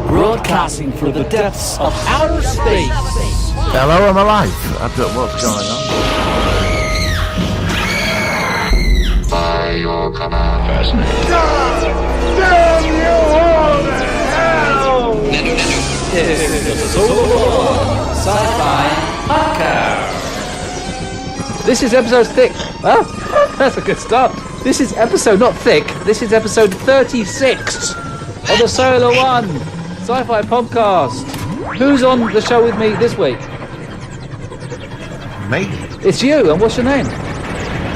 Broadcasting through the depths of outer space. Hello, I'm alive. I don't know what's going on. By your command. Fascinating. Damn you all to hell! This is the Sci-Fi Podcast. This is episode thick. Oh, that's a good start. This is episode, not thick, this is episode 36 of the Solar One Sci-Fi Podcast. Who's on the show with me this week? Me? It's you, and what's your name?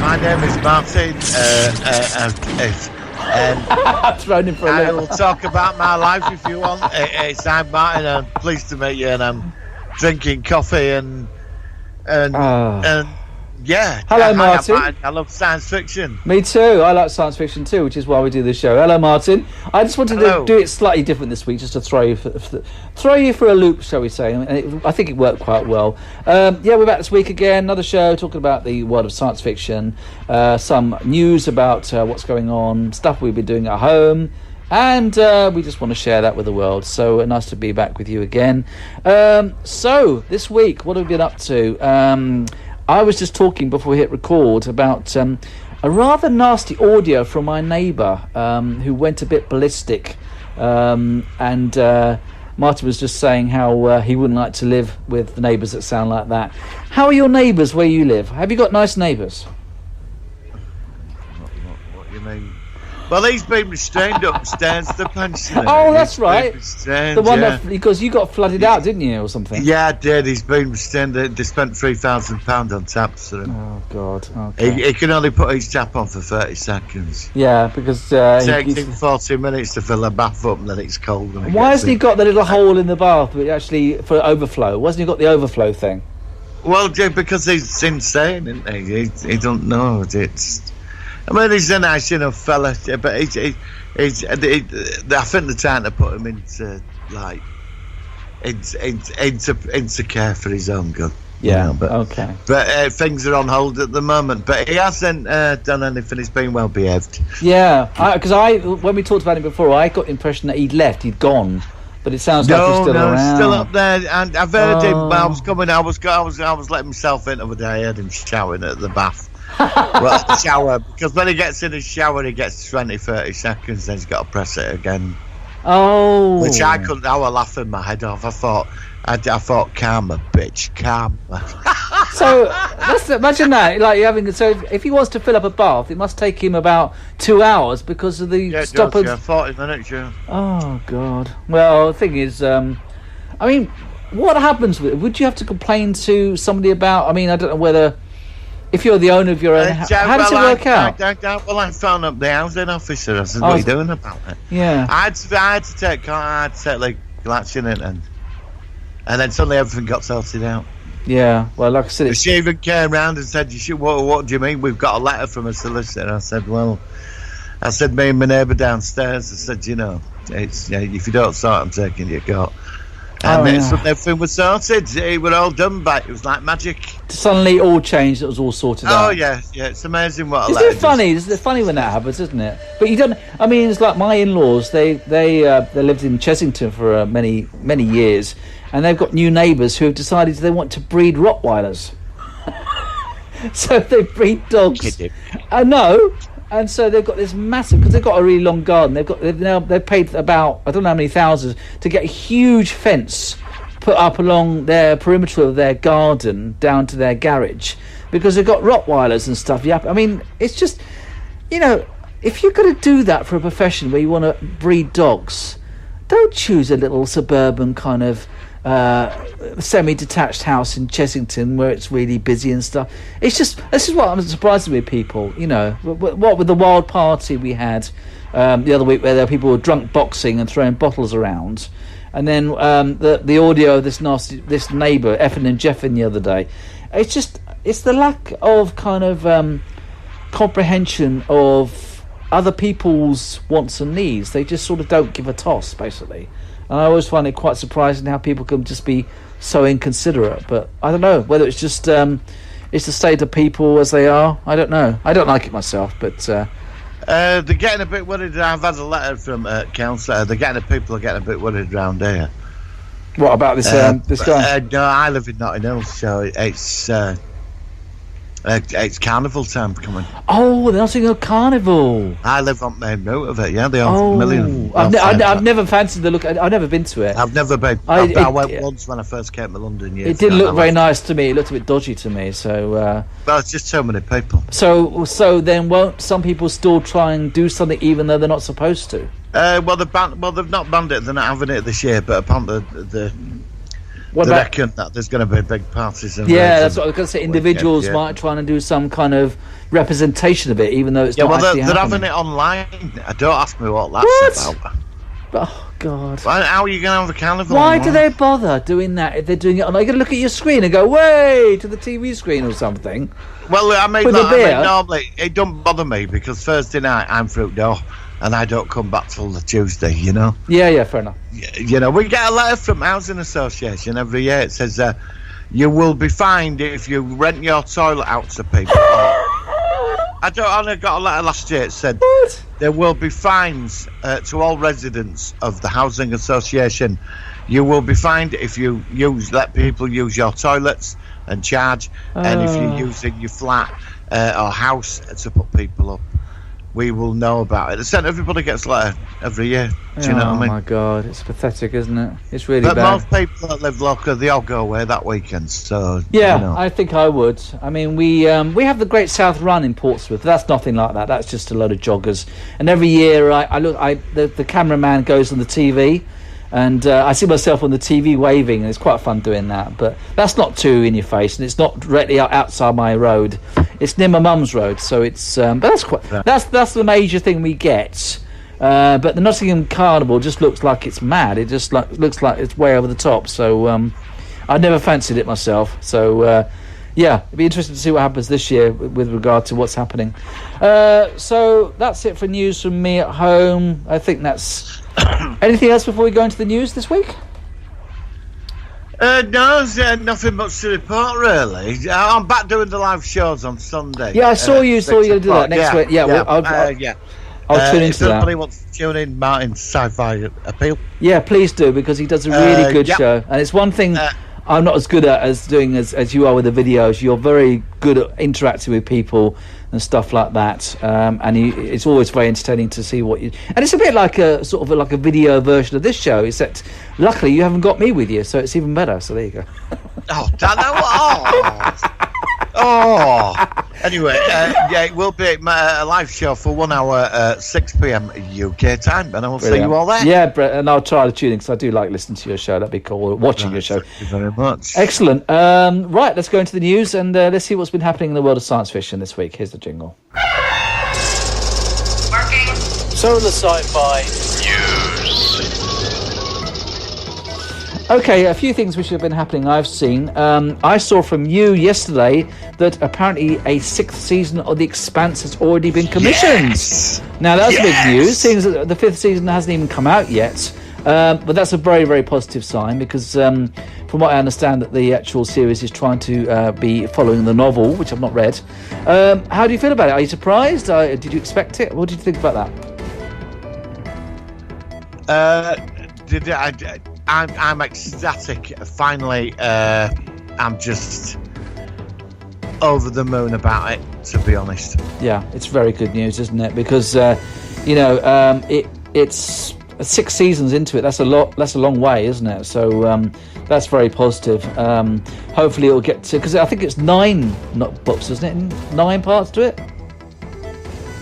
My name is Martin. I'm thrown in for a I loop. will talk about my life if you want. I'm Martin. I'm pleased to meet you, and I'm drinking coffee and yeah. Hello, Martin. I love science fiction. Me too. I like science fiction too, which is why we do this show. Hello, Martin. I just wanted to do it slightly different this week, just to throw you for a loop, shall we say? And I think it worked quite well. Yeah, we're back this week again. Another show talking about the world of science fiction, some news about what's going on, stuff we've been doing at home, and we just want to share that with the world. So nice to be back with you again. So this week, what have we been up to? I was just talking before we hit record about a rather nasty audio from my neighbour who went a bit ballistic, and Martin was just saying how he wouldn't like to live with neighbours that sound like that. How are your neighbours where you live? Have you got nice neighbours? What do you mean? Well, he's been restrained upstairs, the pensioner. Oh, that's right. The one that, because you got flooded out, didn't you, or something? Yeah, I did. He's been restrained. They spent £3,000 on taps for him. Oh, God. Okay. He can only put his tap on for 30 seconds. Yeah, because... it takes him 40 minutes to fill the bath up, and then it's cold. Why hasn't he got the little hole in the bath, but actually for overflow? Why hasn't he got the overflow thing? Well, because he's insane, isn't he? He don't know. I mean, he's a nice enough fella, but I think they're trying to put him into care for his own good. Yeah. You know, okay. But things are on hold at the moment. But he hasn't done anything. He's been well behaved. Yeah, because when we talked about him before, I got the impression that he'd left, he'd gone. But it sounds like he's still around. He's still up there. And I've heard him. I was coming. I was letting myself in over there. I heard him shouting at the bath. Well, the shower, because when he gets in his shower, he gets 20-30 seconds, then he's got to press it again. Oh, which I couldn't. I was laughing my head off. I thought, karma, bitch, karma. So imagine that. Like you're having. So if he wants to fill up a bath, it must take him about 2 hours because of the stoppage. Yeah, 40 minutes. Yeah. Oh God. Well, the thing is, I mean, what happens with it? Would you have to complain to somebody about? I mean, I don't know whether. If you're the owner of your own house, how does it work out? I phoned up the housing officer. I said, "What are you doing about it?" Yeah, I had to take legal action in it, and then suddenly everything got sorted out. Yeah, well, like I said, she even came round and said, what do you mean? We've got a letter from a solicitor." I said, me and my neighbour downstairs. I said, it's if you don't sort, I'm taking you to court. And everything was sorted. It was all done by. It was like magic. Suddenly, all changed. It was all sorted out. Oh yeah. It's amazing what. Isn't it funny? It's funny when that happens, isn't it? But you don't. I mean, it's like my in-laws. They lived in Chessington for many years, and they've got new neighbours who have decided they want to breed Rottweilers. So they breed dogs. I know. And so they've got this massive, because they've got a really long garden. They've paid about, I don't know how many thousands to get a huge fence put up along their perimeter of their garden down to their garage, because they've got Rottweilers and stuff. Yeah, I mean, it's just, if you're going to do that for a profession where you want to breed dogs, don't choose a little suburban kind of semi-detached house in Chessington where it's really busy and stuff. It's just, this is what I'm surprised with people, what with the wild party we had the other week, where there were people who were drunk boxing and throwing bottles around, and then the audio of this neighbour effing and jeffing the other day. It's the lack of kind of comprehension of other people's wants and needs. They just sort of don't give a toss, basically. And I always find it quite surprising how people can just be so inconsiderate. But I don't know whether it's just it's the state of people as they are. I don't know. I don't like it myself, but They're getting a bit worried. I've had a letter from council. People are getting a bit worried around here. What about this this guy? No, I live in Notting Hill, so it's carnival time coming. Oh, the Notting Hill Carnival. I live on main route of it. Yeah, they have million. I've never fancied the look. I've never been to it. I've never been. I went once when I first came to London. It didn't look very nice to me. It looked a bit dodgy to me. So. Well, it's just so many people. So then, won't some people still try and do something even though they're not supposed to? Well, they've not banned it. They're not having it this year. But apparently, they reckon that there's going to be big parties. Yeah, that's what I was going to say. Individuals might try and do some kind of representation of it, even though it's not actually happening. They're having it online. Don't ask me what that's about. Oh, God. How are you going to have a carnival Why online? do they bother doing that if they're doing it online? You're going to look at your screen and go, way to the TV screen or something. Well, I mean, With a beer. normally, it don't bother me because Thursday night I'm through door and I don't come back till the Tuesday, you know? Yeah, fair enough. You know, we get a letter from Housing Association every year. It says, you will be fined if you rent your toilet out to people. I got a letter last year. It said there will be fines to all residents of the Housing Association. You will be fined if you let people use your toilets and charge, and if you're using your flat or house to put people up. We will know about it. Everybody gets a letter every year. Do you know what I mean? Oh my God, it's pathetic, isn't it? It's really but bad. Most people that live local, they all go away that weekend. So yeah, you know. I think I would. I mean, we have the Great South Run in Portsmouth. That's nothing like that. That's just a load of joggers. And every year, the cameraman goes on the TV, and I see myself on the TV waving, and it's quite fun doing that. But that's not too in your face, and it's not directly outside my road. It's near my mum's road, so it's. But that's the major thing we get. But the Nottingham Carnival just looks like it's mad. It just looks like it's way over the top. So I never fancied it myself. So yeah, it'd be interesting to see what happens this year with regard to what's happening. So that's it for news from me at home. I think that's. Anything else before we go into the news this week? No, there's nothing much to report really. I'm back doing the live shows on Sunday. Yeah, I saw you do that next week. Yeah, I'll tune into if that. anybody wants to tune in, Martin's Sci-Fi Appeal. Yeah, please do, because he does a really good show, and it's one thing I'm not as good at as doing as you are with the videos. You're very good at interacting with people and stuff like that, and it's always very entertaining to see what you. And it's a bit like a sort of like a video version of this show, except luckily you haven't got me with you, so it's even better. So there you go. Anyway, it will be a live show for 1 hour at 6 p.m. UK time, and I will see you all there. Yeah, Brett, and I'll try to tune in because I do like listening to your show. That'd be cool. Watching your show. Thank you very much. Excellent. Right, let's go into the news and let's see what's been happening in the world of science fiction this week. Here's the jingle. Working. So the sci-fi News. Okay, a few things which have been happening I've seen. I saw from you yesterday that apparently a 6th season of The Expanse has already been commissioned. Yes. Now, that's big news, seeing as the 5th season hasn't even come out yet. But that's a very, very positive sign because from what I understand that the actual series is trying to be following the novel, which I've not read. How do you feel about it? Are you surprised? Did you expect it? What did you think about that? I'm ecstatic. Finally, I'm just over the moon about it, to be honest. Yeah, it's very good news, isn't it? Because it's 6 seasons into it. That's a lot. That's a long way, isn't it? So that's very positive. Hopefully, it'll get to, because I think it's 9 books, isn't it? 9 parts to it.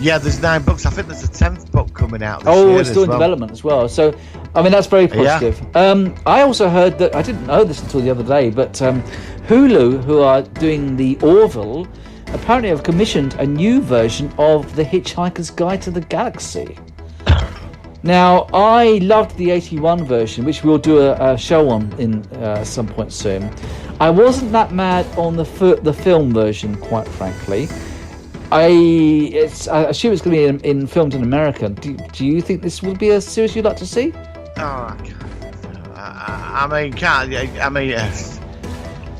Yeah, there's 9 books. I think there's a 10th book coming out this year. Oh, it's still in development as well. So, I mean, that's very positive. Yeah. I also heard that, I didn't know this until the other day, but Hulu, who are doing the Orville, apparently have commissioned a new version of The Hitchhiker's Guide to the Galaxy. Now, I loved the 81 version, which we'll do a show on in some point soon. I wasn't that mad on the film version, quite frankly. I assume it's going to be filmed in America. Do you think this will be a series you'd like to see? Oh,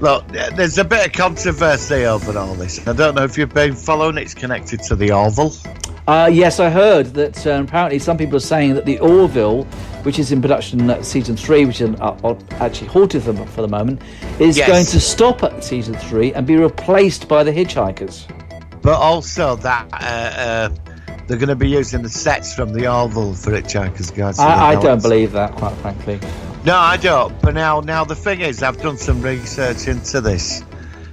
look, there's a bit of controversy over all this. I don't know if you've been following. It's connected to the Orville. Yes, I heard that apparently some people are saying that the Orville, which is in production at season 3, which is actually halted them for the moment, is going to stop at season 3 and be replaced by the Hitchhikers. But also that they're going to be using the sets from the Orville for Hitchhiker's Guide. I don't believe that, quite frankly. No, I don't. But now the thing is, I've done some research into this,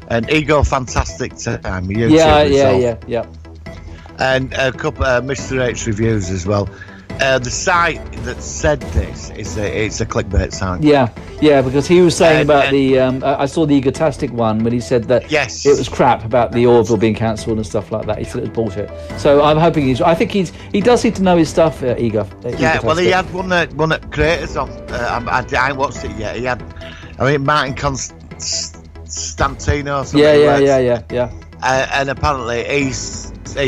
and Ego Fantastic Time. Yeah. And a couple of Mr. H reviews as well. The site that said this it's a clickbait site. Yeah, because he was saying about the. I saw the Egotastic one when he said that it was crap about the Orville being cancelled and stuff like that. He said it was bullshit. So I'm hoping I think he does need to know his stuff. Ego. Yeah, well, he had one at Creators on. I ain't watched it yet. He had, Martin Constantino. Or something. Yeah. And apparently he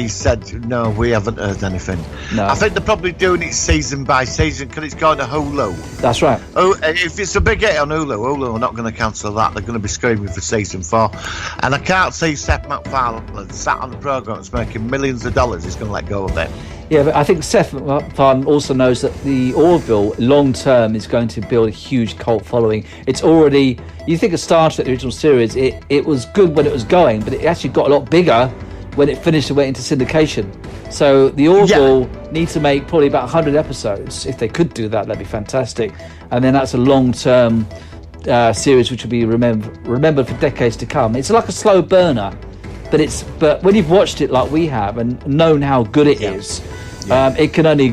said, no, we haven't heard anything. No. I think they're probably doing it season by season because it's going to Hulu. That's right. Oh, if it's a big hit on Hulu are not going to cancel that. They're going to be screaming for season 4. And I can't see Seth MacFarlane sat on the programme that's making millions of dollars. He's going to let go of it. Yeah, but I think Seth MacFarlane also knows that the Orville, long term, is going to build a huge cult following. It's already... You think of Star Trek, the original series, it was good when it was going, but it actually got a lot bigger when it finished and went into syndication. So the Orville needs to make probably about 100 episodes. If they could do that, that'd be fantastic. And then that's a long-term series which will be remembered for decades to come. It's like a slow burner, but when you've watched it like we have and known how good it is, it can only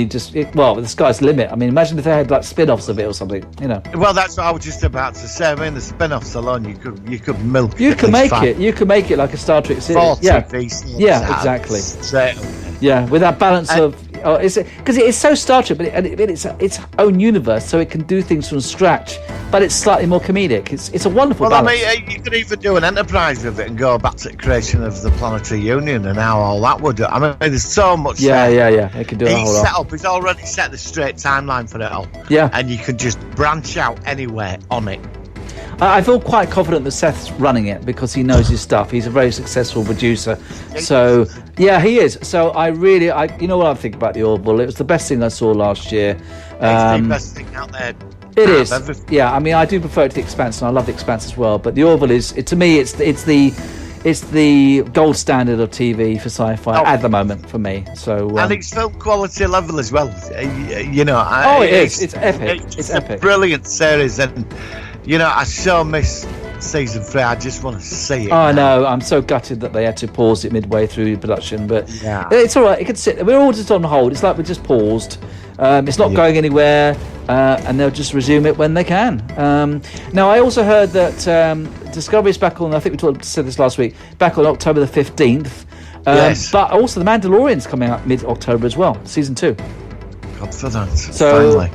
just the sky's the limit. I mean, imagine if they had like spin-offs of it or something, Well, that's what I was just about to say. I mean, the spin-offs alone, you could milk. You can make it like a Star Trek series. Exactly. With that balance of because it is so Star Trek, but it's its own universe, so it can do things from scratch, but it's slightly more comedic. It's a wonderful balance. I mean, you could even do an Enterprise with it and go back to the creation of the Planetary Union and how all that would do. I mean, there's so much. Yeah. It can do a whole lot. He's already set the straight timeline for it all. Yeah, and you can just branch out anywhere on it. I feel quite confident that Seth's running it because he knows his stuff. He's a very successful producer. So, he is. So you know what I think about the Orville? It was the best thing I saw last year. It's the best thing out there. It is. Yeah, I mean, I do prefer it to The Expanse, and I love The Expanse as well. But the Orville to me, it's the gold standard of TV for sci-fi at the moment for me. So and it's film quality level as well. It is. It's epic. It's epic. A brilliant series, and I so miss season 3. I just want to see it. I know. I'm so gutted that they had to pause it midway through production, but it's all right. It could sit. We're all just on hold. It's like we're just paused. It's not going anywhere, and they'll just resume it when they can. Now, I also heard that Discovery is back on. I think said this last week. Back on October the 15th. Yes. But also, The Mandalorian's coming out mid-October as well, season 2. God for that. So. Finally.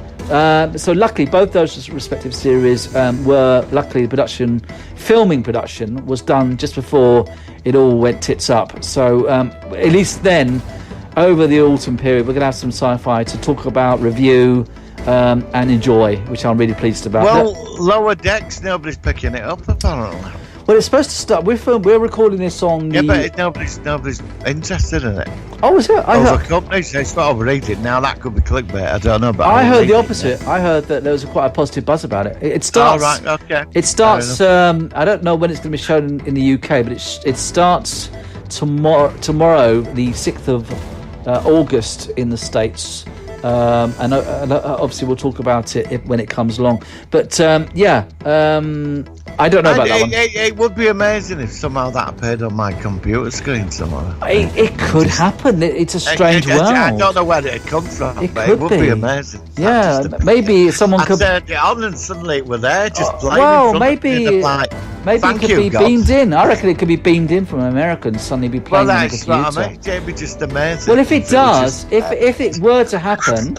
So luckily, both those respective series were filming production was done just before it all went tits up. So at least then, over the autumn period, we're going to have some sci-fi to talk about, review, and enjoy, which I'm really pleased about. Well, Lower Decks, nobody's picking it up apparently. Well, it's supposed to start. We're recording this on. Yeah, but nobody's interested in it. Oh, is it? Companies, it's what I've read it now. That could be clickbait. I don't know, but I heard the opposite. I heard that there was quite a positive buzz about it. It starts. Oh, right, okay. It starts. I don't know when it's going to be shown in the UK, but it starts tomorrow, the 6th of August in the States. And obviously we'll talk about it when it comes along. But I don't know about that one. It would be amazing if somehow that appeared on my computer screen somewhere. It could happen. It's a strange world. I don't know where it comes from, but it would be amazing. Yeah, maybe someone could turned it on and suddenly it were there, just playing. Well, maybe it could be beamed in. I reckon it could be beamed in from America and suddenly be playing on the computer. Well, that's what I mean. It'd be just amazing. Well, if it does, if it were to happen,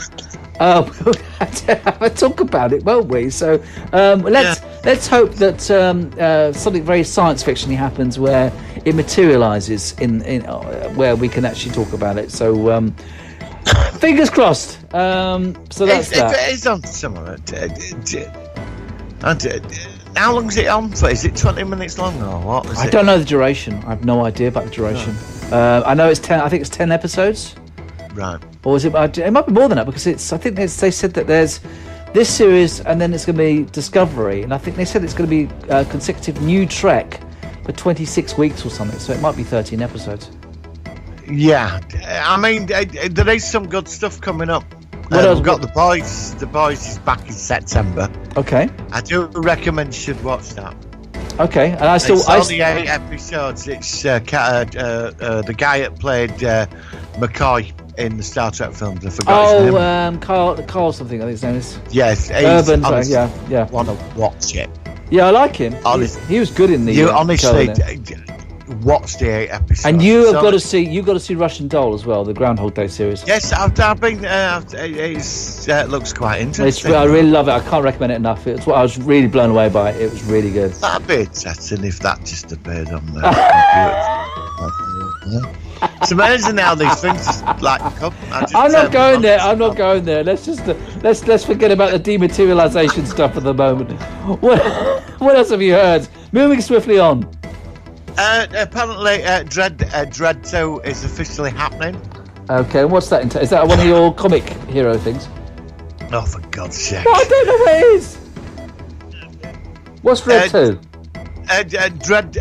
we'll have to have a talk about it, won't we? So let's hope that something very science fiction-y happens where it materialises in where we can actually talk about it. So fingers crossed. So that's that. It is on somewhere. How long is it on for? Is it 20 minutes long or what? I don't know the duration. I have no idea about the duration. I know it's 10. I think it's 10 episodes. Right. Or is it? It might be more than that because it's. I think they said that there's this series and then it's going to be Discovery, and I think they said it's going to be a consecutive new Trek for 26 weeks or something. So it might be 13 episodes. Yeah, I mean, there is some good stuff coming up. What else? We've got The Boys. The Boys is back in September. Okay. I do recommend you should watch that. Okay, and it's only 8 episodes. It's the guy that played McCoy in the Star Trek films. I forgot his name. Carl something. I think his name is. Yes, Urban. Honestly, Yeah. Want to watch it? Yeah, I like him. Honestly, he was good in the. You honestly watch the 8 episodes. And you have got to see. You've got to see Russian Doll as well, the Groundhog Day series. Yes, I've been. It looks quite interesting. I really love it. I can't recommend it enough. It's what I was really blown away by it. It was really good. That'd be interesting if that just appeared on the computer. It's amazing how these things just like come. I'm not going there. I'm not going there. Let's just let's forget about the dematerialization stuff at the moment. What else have you heard? Moving swiftly on. Apparently, Dread 2 is officially happening. Okay, what's that? Is that one of your comic hero things? Oh, for God's sake! I don't know what it is. What's Dread 2? Dread,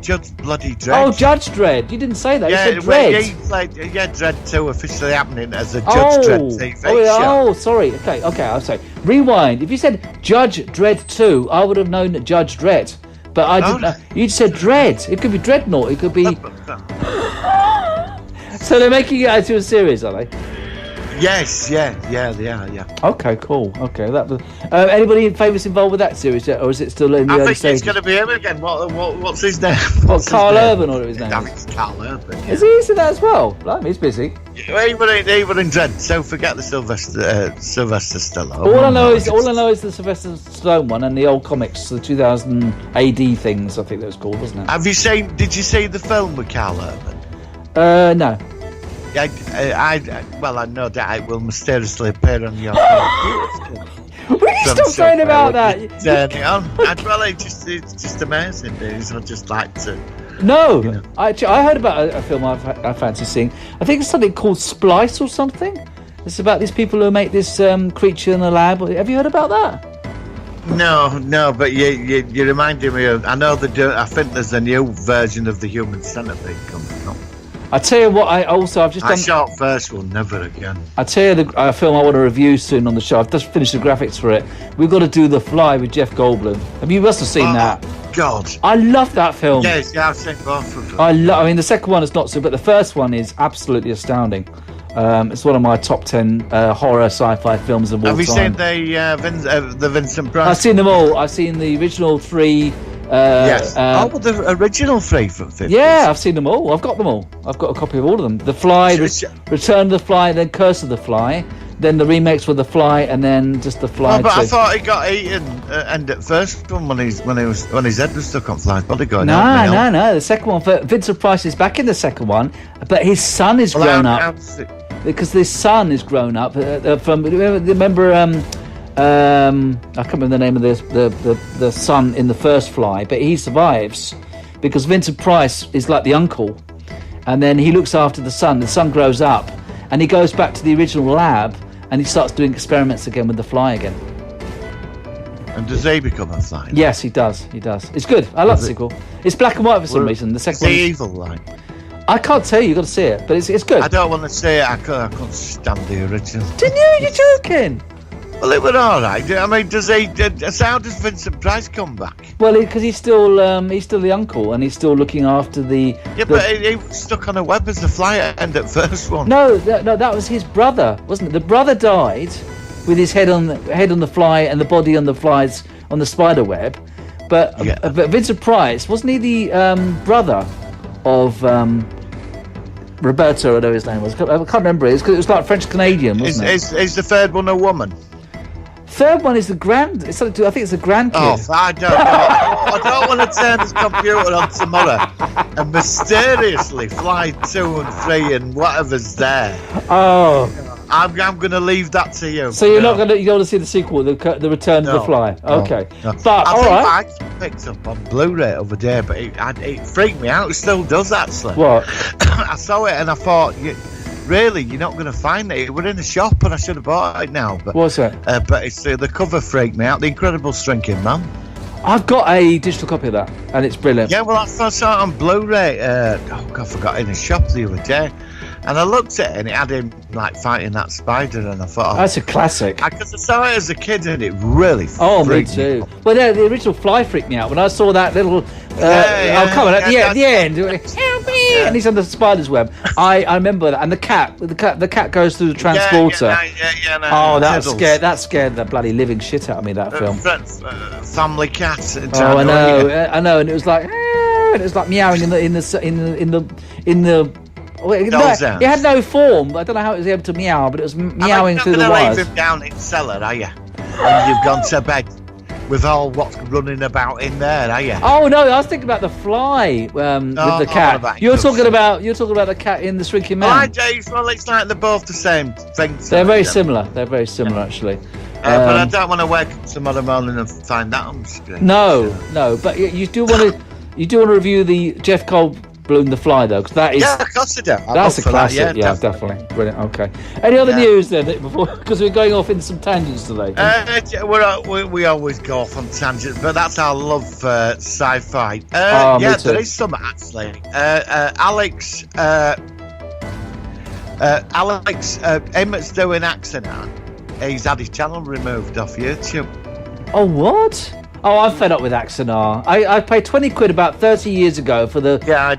Judge Bloody Dredd. Oh, Judge Dredd. You didn't say that. Yeah, you said Dredd. Dread 2 officially happening as a Judge Dredd TV show. Oh, sorry. Okay, I'm sorry. Rewind. If you said Judge Dredd 2, I would have known Judge Dredd. But I didn't know. You said Dread. It could be Dreadnought. It could be... So they're making it into a series, are they? Yes, they are, yeah. Okay, cool. Okay, that was... anybody famous involved with that series yet? Or is it still in the early stages? I think it's going to be him again. What's his name? Carl Urban, or his name? Damn, it's Carl Urban. Yeah. Is he in that as well? Blimey, he's busy. He were in Dread, so forget the Sylvester Stallone. All I know is the Sylvester Stallone one and the old comics, the 2000 AD things, I think that was called, wasn't it? Did you see the film with Carl Urban? No. I know that it will mysteriously appear on your phone. Will you stop saying about that? Turn it on. It's just amazing, dude. I just like to... No, I heard about a film I fancy seeing. I think it's something called Splice or something. It's about these people who make this creature in the lab. Have you heard about that? No, but you reminded me of... I know I think there's a new version of the Human Centipede coming up. I tell you what, I've just done... I shot first one, never again. I tell you the film I want to review soon on the show. I've just finished the graphics for it. We've got to do The Fly with Jeff Goldblum. You must have seen that. God. I love that film. Yes, I've seen both of them. I mean, the second one is not so, but the first one is absolutely astounding. It's one of my top 10 horror sci-fi films of all time. Have you seen the Vincent Price? I've seen them all. I've seen the original 3... yes. The original 3 from 50s. Yeah, I've seen them all. I've got them all. I've got a copy of all of them. The Fly, Return of the Fly, then Curse of the Fly, then the remakes with the Fly, and then just the Fly. Oh, but I thought he got eaten and at first one when his head was stuck on Fly's body going. No. The second one, Vincent Price is back in the second one, but his son is grown up because this son is grown up from. Remember. I can't remember the name of the son in the first Fly, but he survives because Vincent Price is like the uncle, and then he looks after the son. The son grows up, and he goes back to the original lab, and he starts doing experiments again with the Fly again. And does he become a Fly? Yes, he does. It's good. I love the sequel. It's black and white for some reason. The second one. Is he evil like? I can't tell you. You've got to see it, but it's good. I don't want to say it. I couldn't stand the original. Didn't you? You're joking. Well, it was all right. I mean, how does Vincent Price come back? Well, because he's still the uncle, and he's still looking after the... Yeah, but he was stuck on a web as the Fly end at first one. No, that was his brother, wasn't it? The brother died with his head on the Fly and the body on the Fly's on the spider web. But Vincent Price, wasn't he the brother of Roberto, whatever his name was? I can't remember it. It was like French-Canadian, wasn't it? Is the third one a woman? Third one is the grand. I think it's the grandkid. Oh, I don't know. I don't want to turn this computer on tomorrow and mysteriously Fly 2 and 3 and whatever's there. Oh, I'm going to leave that to you. So you don't want to see the sequel, the Return of the Fly. Okay, no. But all right. I picked up on Blu-ray over there, but it freaked me out. It still does actually. What? I saw it and I thought, really, you're not going to find it. We're in the shop and I should have bought it now. But what's that? But it's the cover freaked me out. The Incredible Shrinking Man. I've got a digital copy of that, and it's brilliant. Yeah, well, I saw it on Blu-ray. I forgot, in the shop the other day. And I looked at it and it had him like fighting that spider, and I thought, that's a classic. Because I saw it as a kid and it really me too. Well, the original Fly freaked me out when I saw that little. Come on, at the end, help me! And he's on the spider's web. I remember that, and the cat goes through the transporter. No, that scared the bloody living shit out of me. That film. Family cat. Oh, I know, and it was like, meowing in the. Well, it had no form. I don't know how it was able to meow, but it was meowing through the wires. You're not going to leave him down in the cellar, are you? And you've gone to bed with all what's running about in there, are you? Oh no, I was thinking about the Fly with the cat. You're talking about the cat in the Shrinking Man. Right, Dave. Well, it's like they're both the same thing. They're very similar. They're very similar, actually. But I don't want to wake up tomorrow morning and find that on the screen. No. But you do want to review the Jeff Goldblum The Fly, though, because that is. Yeah, of course I do. That's a classic. Yeah, definitely. Brilliant. Okay. Any other news then? Because we're going off into some tangents today. We always go off on tangents, but that's our love for sci-fi. There is some actually. Alex Emmett's doing accent art. He's had his channel removed off YouTube. Oh, what? Oh, I'm fed up with Axonar. I paid 20 quid about 30 years ago for the... Yeah.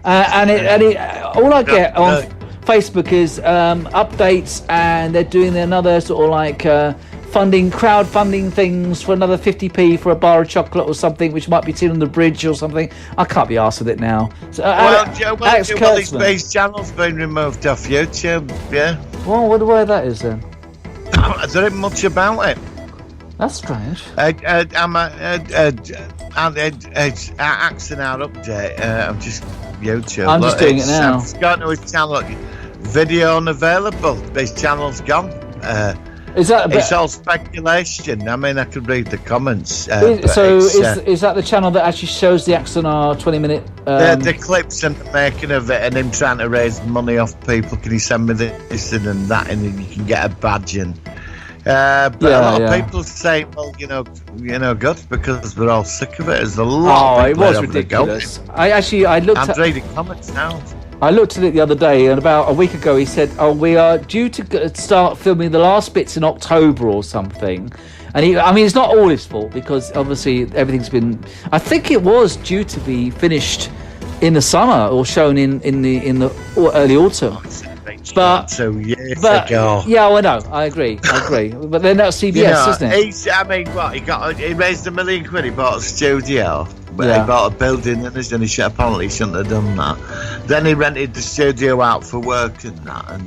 All I get on Facebook is updates, and they're doing another sort of like crowdfunding things for another 50p for a bar of chocolate or something, which might be seen on the bridge or something. I can't be arsed with it now. So, his channel's been removed off YouTube, yeah. Well, what the way that is then? There ain't much about it. That's strange. I'm accent out update. I'm just YouTube. I'm just doing it now. It's gone to his channel. Video unavailable. His channel's gone. It's all speculation. I mean, I could read the comments. Is that the channel that actually shows the Axonar 20-minute? The clips and the making of it, and him trying to raise money off people. Can you send me this and that, and then you can get a badge and. But a lot of people say, well, good, because we're all sick of it. There's a lot. It was ridiculous. I looked. I'm reading comments now. I looked at it the other day, and about a week ago, he said, we are due to start filming the last bits in October or something. And it's not all his fault, because obviously everything's been. I think it was due to be finished in the summer or shown in the early autumn. But 2 years ago. Yeah, I know. I agree. But then that's CBS, isn't it? He raised £1 million. He bought a studio, but he bought a building, and he apparently shouldn't have done that. Then he rented the studio out for work and that,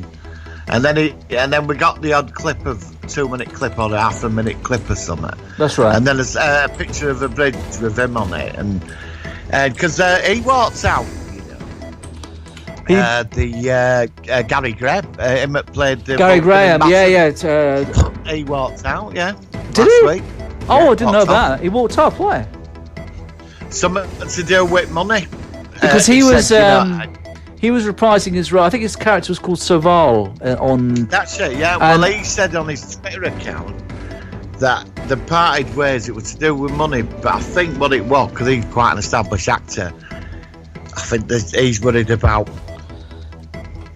and then we got the odd clip of 2-minute clip or a half-a-minute clip or something. That's right. And then there's a picture of a bridge with him on it, and because he walks out. Gary Graham, him that played Gary Graham, he walked out, Did he? Week. I didn't know that. He walked off. Why? Something to do with money. Because he was reprising his role. I think his character was called Soval on. That's it. Yeah. Well, he said on his Twitter account that the parted ways. It was to do with money, but I think what it was, because he's quite an established actor. I think he's worried about.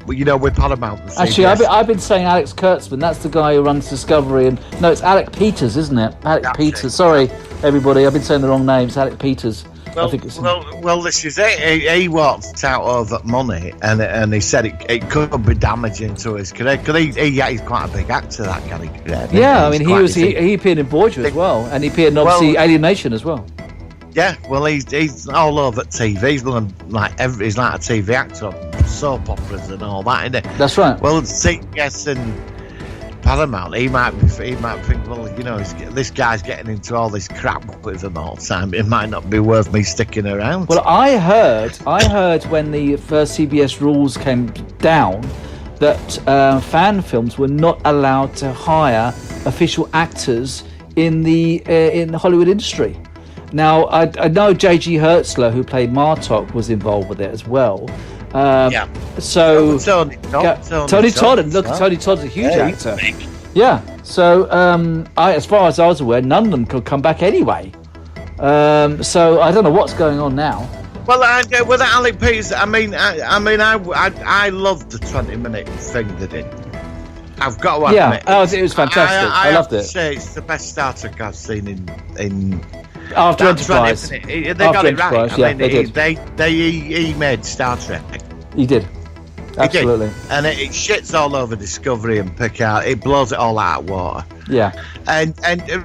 With Paramount. Actually, I've been saying Alex Kurtzman. That's the guy who runs Discovery, and no, it's Alec Peters, isn't it? Alec Peters. Sorry, everybody. I've been saying the wrong name. It's Alec Peters. Well, I think it's well, this is it. He walked out over money, and he said it could be damaging to his career. Because he's quite a big actor, that Gary. Yeah, I mean, he appeared in Voyager as well, and he appeared in obviously Alien Nation as well. Yeah, well, he's all over TV. He's like he's like a TV actor on soap operas and all that, isn't he? That's right. Well, CBS and Paramount, he might think, well, this guy's getting into all this crap with them all the time. It might not be worth me sticking around. Well, I heard when the first CBS rules came down, that fan films were not allowed to hire official actors in the Hollywood industry. Now, I know J.G. Hertzler, who played Martok, was involved with it as well. So Tony Todd, look, Tony Todd's a huge actor. Yeah. So as far as I was aware, none of them could come back anyway. So I don't know what's going on now. Well, with Alec Peters, I loved the 20-minute thing they did. I've got to admit, it was fantastic. I loved it. I have to say it's the best Star Trek I've seen in After Enterprise. They got it right. Yeah, they did. He made Star Trek. He did. Absolutely. He did. And it shits all over Discovery and Picard. It blows it all out of water. Yeah. And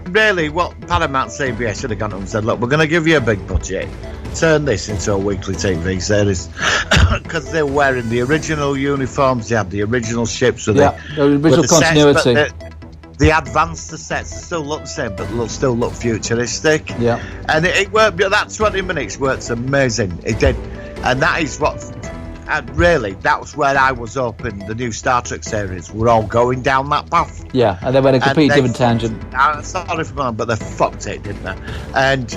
really, what Paramount CBS should have gone up and said, look, we're going to give you a big budget. Turn this into a weekly TV series. Because they're wearing the original uniforms. They have the original ships with the original continuity. Sets, they advanced the sets. They still look the same, but they'll still look futuristic. Yeah. And it worked. That 20 minutes works amazing. It did. And that is what... And really, that was where I was hoping the new Star Trek series were all going down that path. Yeah, and they went a completely different tangent. Sorry for mine, but they fucked it, didn't they? And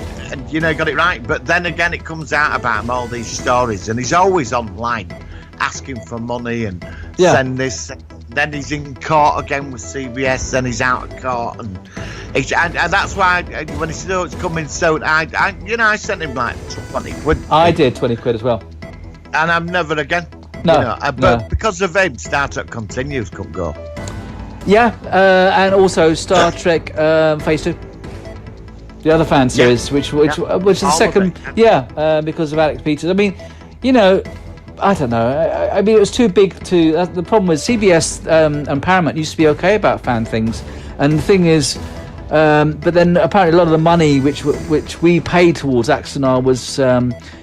got it right. But then again, it comes out about him, all these stories, and he's always online asking for money and send this. Then he's in court again with CBS. Then he's out of court, and that's why when he said it's coming soon, I sent him like 20 quid. I did 20 quid as well. And I'm never again. No, but because of him, Star Trek Continues could go. Yeah, and also Star Trek Phase 2, the other fan series, which is the second. Because of Alex Peters. I mean, I don't know. I mean, it was too big to. The problem with CBS and Paramount used to be okay about fan things, and the thing is, but then apparently a lot of the money which we paid towards Axanar was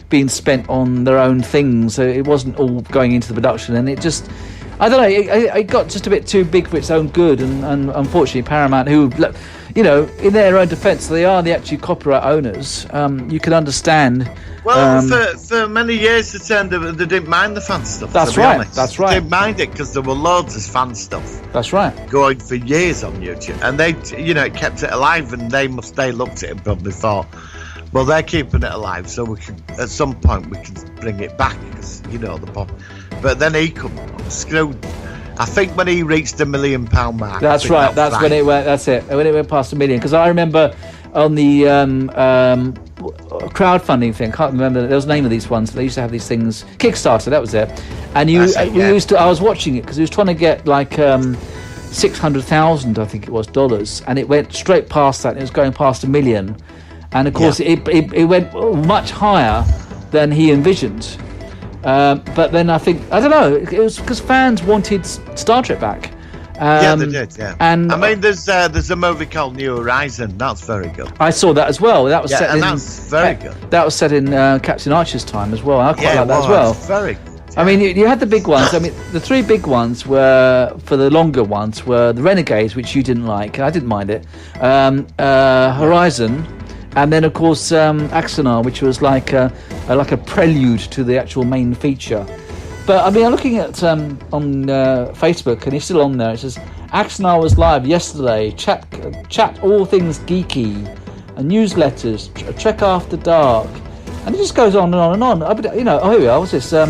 being spent on their own things, so it wasn't all going into the production, and it just, I don't know, it got just a bit too big for its own good, and unfortunately Paramount, who, in their own defence, they are the actual copyright owners. You can understand. Well, for many years they didn't mind the fan stuff. That's right. Honest. That's right. They didn't mind it because there were loads of fan stuff. That's right. Going for years on YouTube, and they, it kept it alive, and they looked at it and probably thought, well, they're keeping it alive, so we can at some point we can bring it back, because the problem. But then he come screwed. I think when he reached the £1 million mark. That's right. That's when it went. That's it. When it went past $1 million, because I remember on the crowdfunding thing. I can't remember. There was the name of these ones. They used to have these things. Kickstarter. That was it. And I was watching it because he was trying to get like 600,000, I think it was, dollars, and it went straight past that. And it was going past $1 million. And of course, it went much higher than he envisioned. But then I don't know, it was because fans wanted Star Trek back. They did. Yeah, and I mean, there's a movie called New Horizon. That's very good. I saw that as well. That was set in. That's very good. That was set in Captain Archer's time as well. I quite like that as well. Very good. I mean, you had the big ones. I mean, the three big ones were, for the longer ones, were the Renegades, which you didn't like. I didn't mind it. Horizon. And then, of course, Axanar, which was like a prelude to the actual main feature. But I mean, I'm looking at on Facebook, and he's still on there. It says Axanar was live yesterday. Chat all things geeky, newsletters, Trek After Dark, and it just goes on and on and on. Here we are. What's this? Here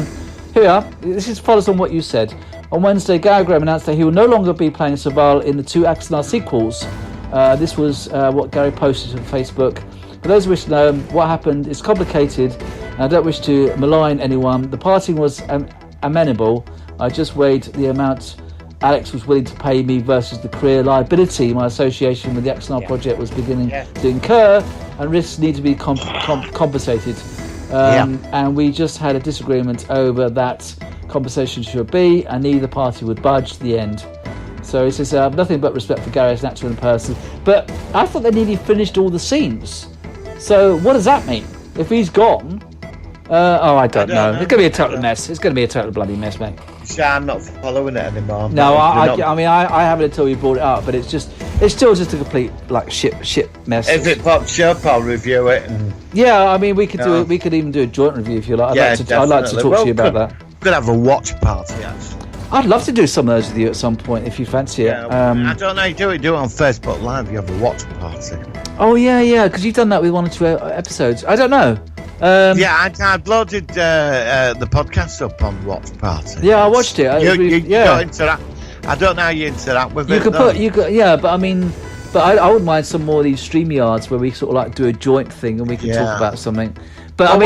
we are. This follows on what you said. On Wednesday, Gary Graham announced that he will no longer be playing Saval in the two Axanar sequels. This was what Gary posted on Facebook. For those who wish to know what happened, it's complicated, and I don't wish to malign anyone. The parting was amenable. I just weighed the amount Alex was willing to pay me versus the career liability my association with the Axanar project was beginning to incur, and risks need to be compensated. And we just had a disagreement over that compensation should be, and neither party would budge. The end. So he says, I have nothing but respect for Gary as an actor and person, but I thought they nearly finished all the scenes. So what does that mean? If he's gone, I don't know. It's going to be a total mess. It's going to be a total bloody mess, mate. Sure, I'm not following it anymore. No, I mean, I haven't until you brought it up, but it's still just a complete like shit mess. If it pops up, I'll review it. And, I mean, we could do it. We could even do a joint review if you like. I'd like to talk to you about that. We could have a watch party, actually. I'd love to do some of those with you at some point if you fancy it. I don't know how you do it. Do it on Facebook Live. You have a watch party. Oh yeah, because you've done that with 1 or 2 episodes. I don't know. I've loaded the podcast up on Watch Party. Yeah, I watched it. You got interact. I don't know how you interact with it. But I mean, I wouldn't mind some more of these StreamYards where we sort of like do a joint thing and we can talk about something. But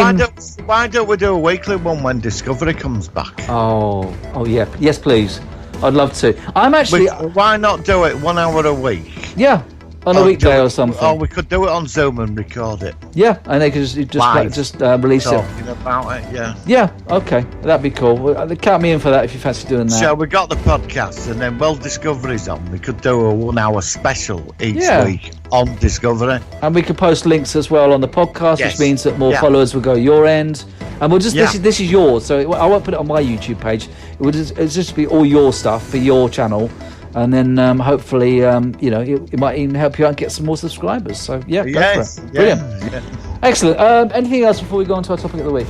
why don't we do a weekly one when Discovery comes back? Oh yeah, yes please. I'd love to. I'm actually. Why not do it 1 hour a week? Yeah. On a weekday or something. Oh, we could do it on Zoom and record it. Yeah, and they could just release it. Talking about it, yeah. Yeah, okay, that'd be cool. Count me in for that if you fancy doing that. So we got the podcast, and then while Discovery's on, we could do a 1 hour special each week on Discovery. And we could post links as well on the podcast, which means that more followers will go your end. And we'll just this is yours, so I won't put it on my YouTube page. It'll just be all your stuff for your channel. And then hopefully, it might even help you out and get some more subscribers. So, go for it. Brilliant. Yeah. Excellent. Anything else before we go on to our topic of the week?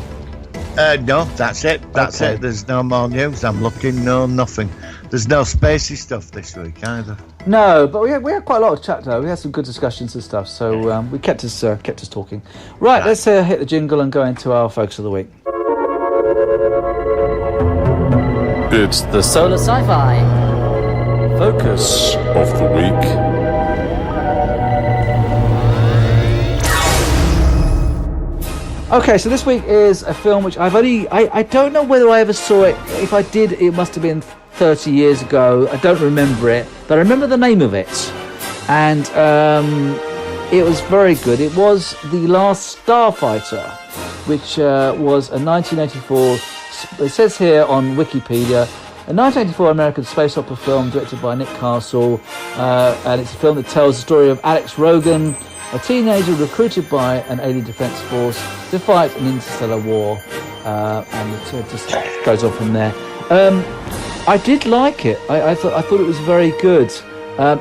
No, that's it. That's it. There's no more news. I'm looking. No, nothing. There's no spacey stuff this week either. No, but we had quite a lot of chat though. We had some good discussions and stuff. So we kept us talking. Right, let's hit the jingle and go into our focus of the week. It's the Solar Sci-Fi Focus of the Week. Okay, so this week is a film which I don't know whether I ever saw it. If I did, it must have been 30 years ago. I don't remember it, but I remember the name of it. And it was very good. It was The Last Starfighter, which was a 1984, it says here on Wikipedia, a 1984 American space opera film directed by Nick Castle, and it's a film that tells the story of Alex Rogan, a teenager recruited by an alien defense force to fight an interstellar war, and it just goes on from there. I did like it. I thought it was very good.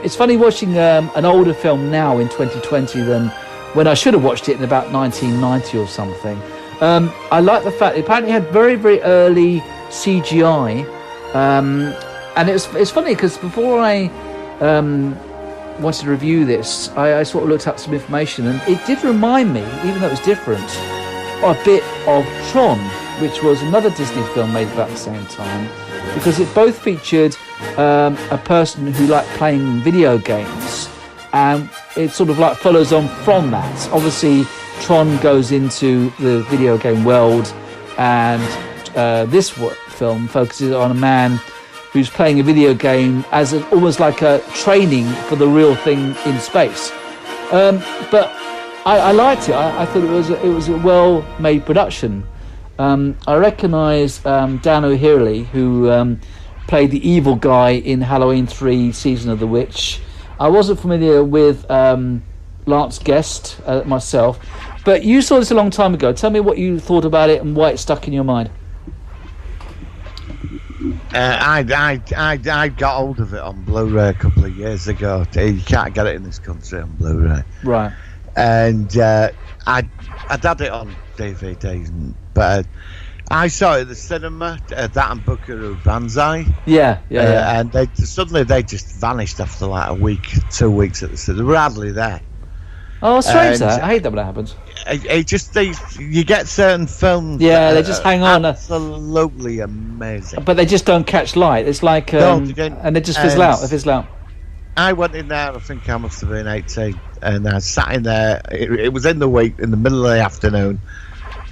It's funny watching an older film now in 2020 than when I should have watched it in about 1990 or something. I like the fact it apparently had very, very early CGI. And it's funny because before I wanted to review this, I sort of looked up some information, and it did remind me, even though it was different, a bit of Tron, which was another Disney film made about the same time, because it both featured a person who liked playing video games, and it sort of like follows on from that. Obviously, Tron goes into the video game world, and this film focuses on a man who's playing a video game as almost like a training for the real thing in space. But I liked it. I thought it was a well-made production. I recognise Dan O'Hurley, who played the evil guy in Halloween 3 Season of the Witch. I wasn't familiar with Lance Guest myself, but you saw this a long time ago. Tell me what you thought about it and why it stuck in your mind. I got hold of it on Blu-ray a couple of years ago. You can't get it in this country on Blu-ray, right? And I'd had it on DVD, but I saw it at the cinema. That and Buckaroo Banzai. Yeah. And they just vanished after like a week, 2 weeks at the cinema. They were hardly there. Oh, strange that. I hate that when that happens. You get certain films. Yeah, they just hang on. Absolutely amazing. But they just don't catch light. It's like, and they just fizzle out. They fizzle out. I went in there. I think I must have been 18, and I sat in there. It was in the week, in the middle of the afternoon,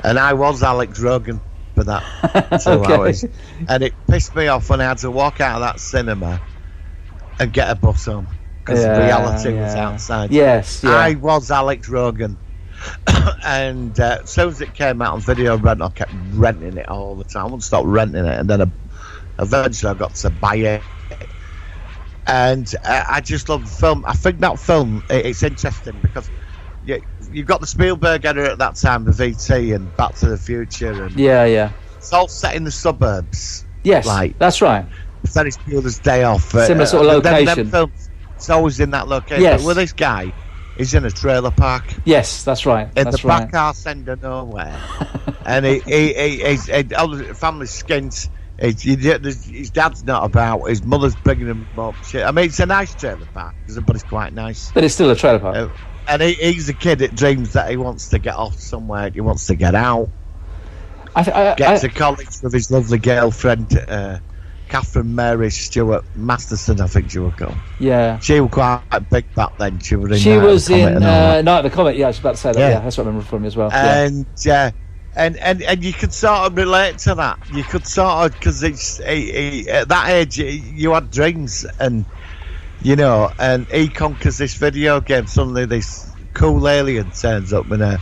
and I was Alex Rogan for that 2 hours, and it pissed me off when I had to walk out of that cinema and get a bus home. Because reality was outside. Yes, yeah. I was Alex Rogan. And as soon as it came out on video rental, I kept renting it all the time. I wouldn't stop renting it. And then eventually I got to buy it. And I just love the film. I think that film, it's interesting because you've got the Spielberg era at that time, the VT and Back to the Future. And yeah. It's all set in the suburbs. Yes, that's right. Ferris Bueller's Day Off. Similar sort of location. It's always in that location. Yes. But with this guy, he's in a trailer park. Yes, that's right. In the back arse end of nowhere. And all the family's skint. His dad's not about. His mother's bringing him up. Shit. I mean, it's a nice trailer park. Everybody's quite nice. But it's still a trailer park. And he's a kid that dreams that he wants to get off somewhere. He wants to get out. Get to college with his lovely girlfriend, Catherine Mary Stewart Masterson, I think she was called. Yeah. She was quite big back then. She was in Night of the Comet. Yeah, I was about to say that. Yeah, that's what I remember from as well. And you could sort of relate to that. You could sort of, because at that age you had dreams, and and he conquers this video game. Suddenly this cool alien turns up in a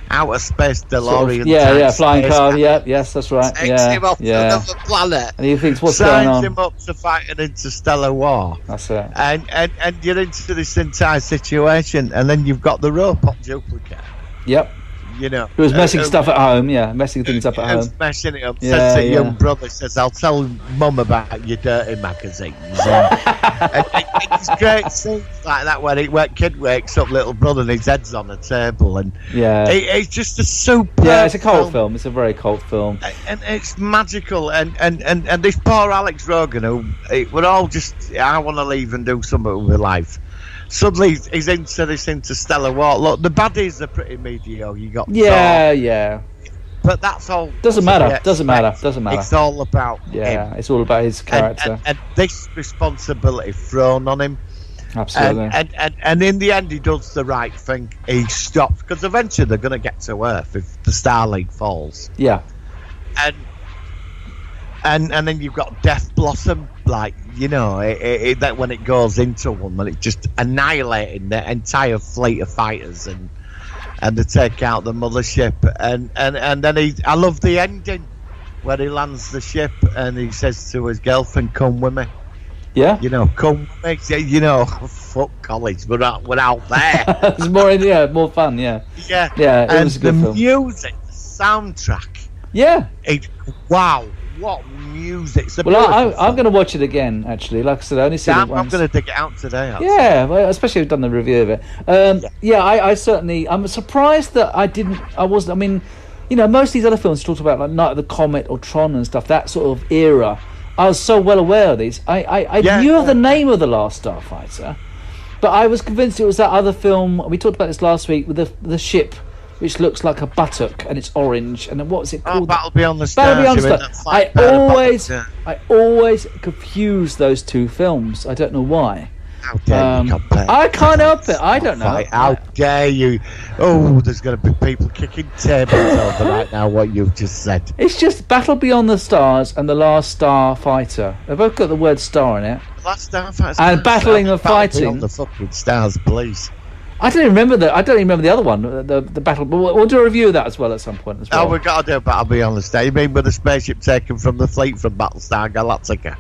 outer space DeLorean. Flying car. Yeah, yes, that's right. Takes him off to another planet. And he thinks, what's going on? Signs him up to fight an interstellar war. That's it. And you're into this entire situation, and then you've got the robot duplicate. Yep. Who was messing stuff at home, messing things up at home. Messing it up. Says to young brother, says, I'll tell Mum about your dirty magazines. and it's great scenes like that where kid wakes up, little brother, and his head's on the table. And it's just a super. Yeah, it's a cult film. It's a very cult film. And it's magical. And this poor Alex Rogan, who we're all just, I want to leave and do something with my life. Suddenly he's into this interstellar war. Look, the baddies are pretty mediocre. You got yeah. But that's all. Doesn't matter. Doesn't matter. It's all about him. It's all about his character and this responsibility thrown on him. Absolutely. And in the end, he does the right thing. He stops, because eventually they're going to get to Earth if the Starlink falls. Yeah. And then you've got Death Blossom, that when it goes into one, when it's just annihilating the entire fleet of fighters, and they take out the mothership, and then I love the ending where he lands the ship and he says to his girlfriend, "Come with me." Yeah. Come with me. Fuck college, we're out there. It's more fun. Yeah. Yeah. Yeah. It was a good film. Music, the soundtrack. Yeah. Wow. What music! I'm going to watch it again. Actually, like I said, I only seen it once. I'm going to dig it out today. Yeah, especially we've done the review of it. I certainly. I'm surprised that I wasn't. I mean, most of these other films talked about like Night of the Comet or Tron and stuff. That sort of era. I was so well aware of these. I knew of the name of The Last Starfighter, but I was convinced it was that other film. We talked about this last week with the ship, which looks like a buttock and it's orange, and what was it called? Battle Beyond the Stars. I always confuse those two films. I don't know why. How dare you compare? I can't help it. I don't know. How dare you? Oh, there's going to be people kicking tables over right now. What you've just said. It's just Battle Beyond the Stars and The Last Starfighter. They've both got the word star in it. The Last Starfighter. And battling and fighting. Beyond the fucking stars, please. I don't even remember I don't even remember the other one, the battle. But we'll do a review of that as well at some point as well. Oh, we've got to do Battle Beyond the Stars. You mean with the spaceship taken from the fleet from Battlestar Galactica?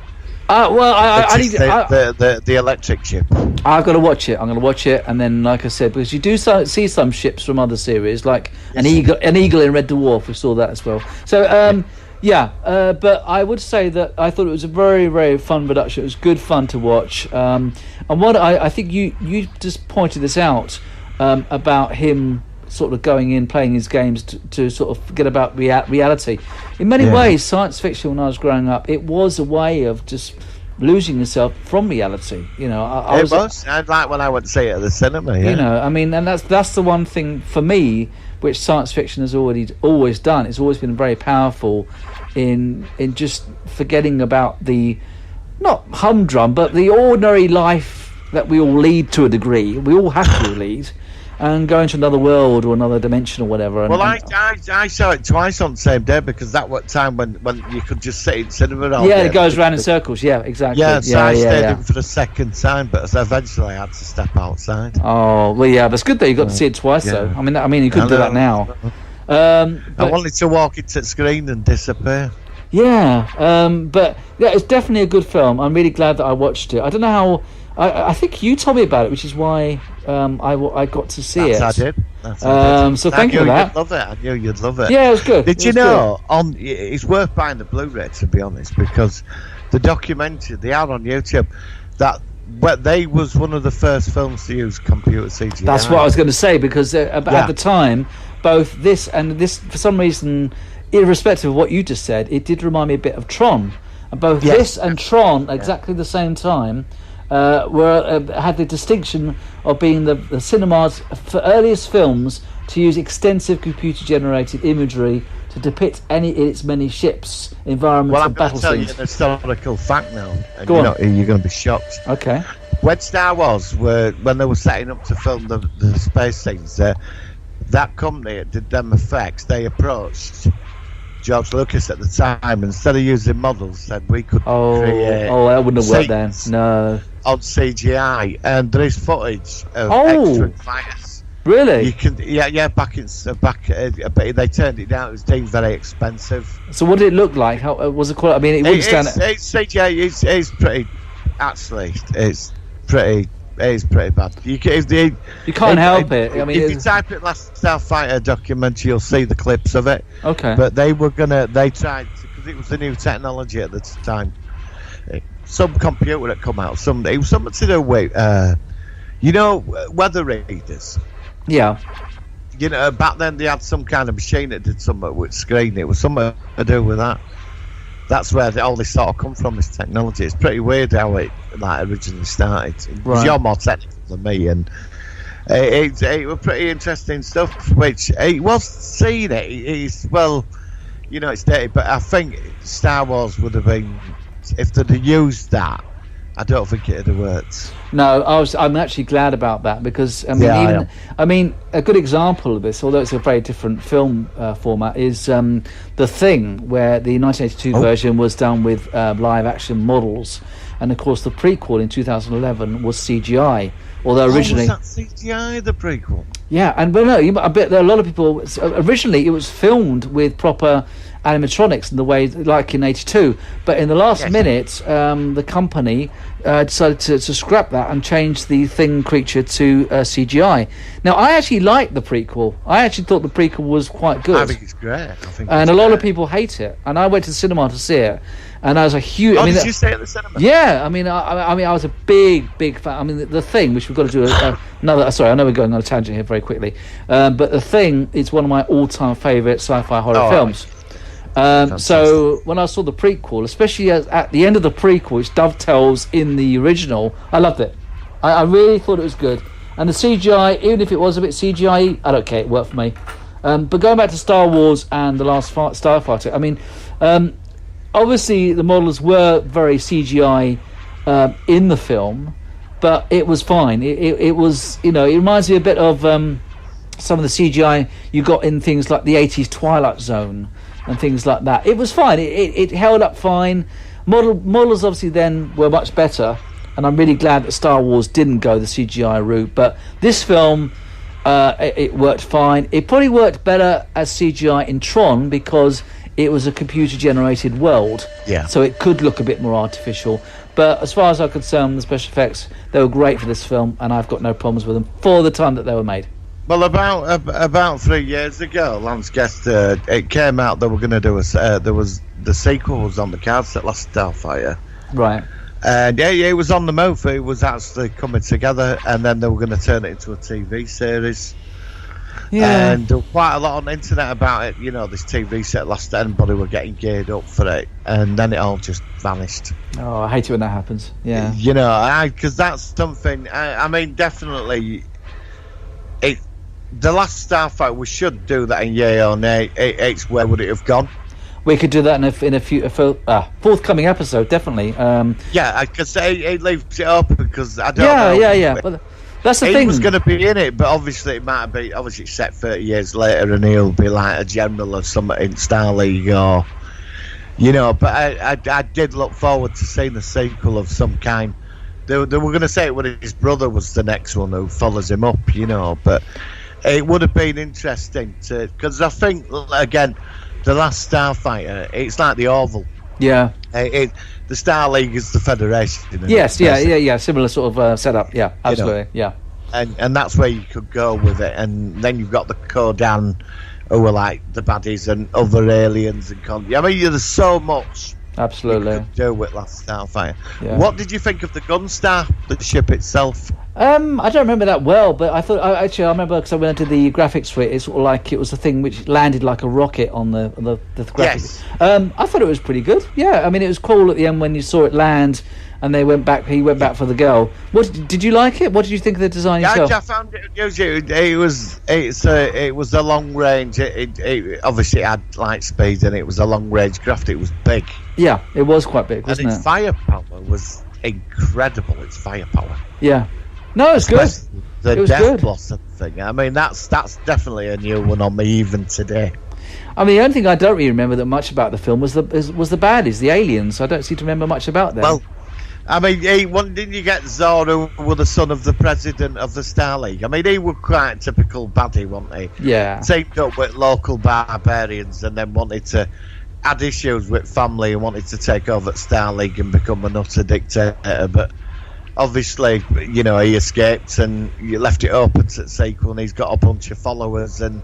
I need the electric ship. I've got to watch it. I'm going to watch it, and then, like I said, because you do see some ships from other series, like an eagle in Red Dwarf. We saw that as well. So. But I would say that I thought it was a very, very fun production. It was good fun to watch. And what I think you just pointed this out about him sort of going in, playing his games to sort of forget about reality. In many ways, science fiction when I was growing up, it was a way of just losing yourself from reality. I was like when I went to see it at the cinema. Yeah. And that's the one thing for me which science fiction has always done. It's always been very powerful in just forgetting about the, not humdrum, but the ordinary life that we all lead to a degree. We all have to lead, and go into another world or another dimension or whatever. I saw it twice on the same day, because that was time when you could just sit in cinema all day. It goes round in circles. Yeah, exactly. I stayed in for the second time, but eventually I had to step outside. Oh well, yeah, but it's good that you got to see it twice though. I mean, you couldn't do that now. I wanted to walk into the screen and disappear. Yeah, but yeah, it's definitely a good film. I'm really glad that I watched it. I don't know how. I think you told me about it, which is why I got to see it. I did. So thank you for that. You'd love it. I knew you'd love it. Yeah, it was good. Did you know? It's worth buying the Blu-ray, to be honest, because the documentary they are on YouTube. That they was one of the first films to use computer CGI. That's what I was going to say, because at the time, both this and this, for some reason, irrespective of what you just said, it did remind me a bit of Tron. And both this and Tron, at exactly the same time, had the distinction of being the cinema's earliest films to use extensive computer-generated imagery to depict its many ships, environments, and battle scenes. Well, I'm going to tell you an historical fact now. And you're going to be shocked. Okay. When Star Wars when they were setting up to film the space scenes, that company that did them effects, they approached George Lucas at the time. Instead of using models, said we could create. Oh, that wouldn't have worked then. No. On CGI, and there is footage of extra fighters. Really? You can, back, but they turned it down. It was deemed very expensive. So, what did it look like? How was it? I mean, it wouldn't stand. It's CGI. It's pretty. Actually, it's pretty bad. You can't help it. I mean, if you type it "Last Starfighter" documentary, you'll see the clips of it. Okay. But they tried, because it was the new technology at the time. Some computer had come out. It was something to do with, weather readers. Yeah. Back then they had some kind of machine that did something with screen. It was something to do with that. That's where all this sort of come from, this technology. It's pretty weird how it originally started. Because you're more technical than me, and it was pretty interesting stuff. Which it was seen. It's dated, but I think Star Wars would have been, if they'd have used that, I don't think it'd have worked. No, I'm actually glad about that, because a good example of this, although it's a very different film format, is The Thing, where the 1982 version was done with live action models, and of course the prequel in 2011 was CGI. Although originally, was that CGI, the prequel? Yeah, and I bet there are a lot of people. Originally, it was filmed with proper animatronics in the way like in '82, but in the last minute, the company decided to scrap that and change the Thing creature to CGI. Now, I actually liked the prequel. I actually thought the prequel was quite good. I think it's great. And a lot of people hate it. And I went to the cinema to see it, and I was a huge. Did you see it at the cinema? Yeah, I mean, I was a big fan. I mean, the Thing, which we've got to do another. Sorry, I know we're going on a tangent here very quickly, but The Thing is one of my all-time favourite sci-fi horror films. So when I saw the prequel, especially at the end of the prequel, which dovetails in the original, I loved it. I really thought it was good. And the CGI, even if it was a bit CGI, I don't care, it worked for me. But going back to Star Wars and The Last Starfighter, I mean, obviously the models were very CGI in the film, but it was fine. It was, it reminds me a bit of some of the CGI you got in things like the 80s Twilight Zone and things like that. It was fine. It held up fine. Models obviously then were much better, and I'm really glad that Star Wars didn't go the CGI route. But this film, it worked fine. It probably worked better as CGI in Tron because it was a computer-generated world. Yeah. So it could look a bit more artificial. But as far as I'm concerned, the special effects, they were great for this film, and I've got no problems with them for the time that they were made. Well, about 3 years ago, Lance guessed it came out they were going to do the sequel was on the cards that Last Starfighter. Right. And it was on the move. It was actually coming together, and then they were going to turn it into a TV series. Yeah. And there was quite a lot on the internet about it. This TV set last. Everybody were getting geared up for it, and then it all just vanished. Oh, I hate it when that happens. Yeah. Because that's something. I mean, definitely. The Last Starfighter, we should do that in yay or nay. It's where would it have gone? We could do that in a forthcoming episode, definitely. Yeah, because it leaves it open because I don't know. Yeah. But that's the thing. He was going to be in it, but obviously it might be. Obviously, it's set 30 years later, and he'll be like a general or something in Star League, or But I did look forward to seeing a sequel of some kind. They were going to say it when his brother was the next one who follows him up, but. It would have been interesting because I think again, the Last Starfighter, it's like the Orville. Yeah. The Star League is the Federation. Yes. Yeah. Similar sort of setup. Yeah. Absolutely. Yeah. And that's where you could go with it, and then you've got the Kodan, who are like the baddies and other aliens and I mean, there's so much. Absolutely. You could do with Last Starfighter. Yeah. What did you think of the Gunstar, the ship itself? I don't remember that well, but I thought I remember because I went into the graphics for it. It's sort of like it was a thing which landed like a rocket on the graphics. Yes. I thought it was pretty good. Yeah, I mean it was cool at the end when you saw it land, and they went back. He went back for the girl. What did you like it? What did you think of the design yourself? I found it was a long range. It obviously had light speed, and it was a long range craft. It was big. Yeah, it was quite big, wasn't and its firepower was incredible. Its firepower. Yeah. No, it's good. The was death good. blossom thing. I mean, that's definitely a new one on me even today. I mean, the only thing I don't really remember that much about the film was the baddies, the aliens. I don't seem to remember much about them. Well, I mean, didn't you get Zoro, who was the son of the president of the Star League? I mean, he was quite a typical baddie, wasn't he? Yeah. Teamed up with local barbarians and then had issues with family and wanted to take over Star League and become an utter dictator, but obviously, he escaped and you left it open to the sequel, and he's got a bunch of followers, and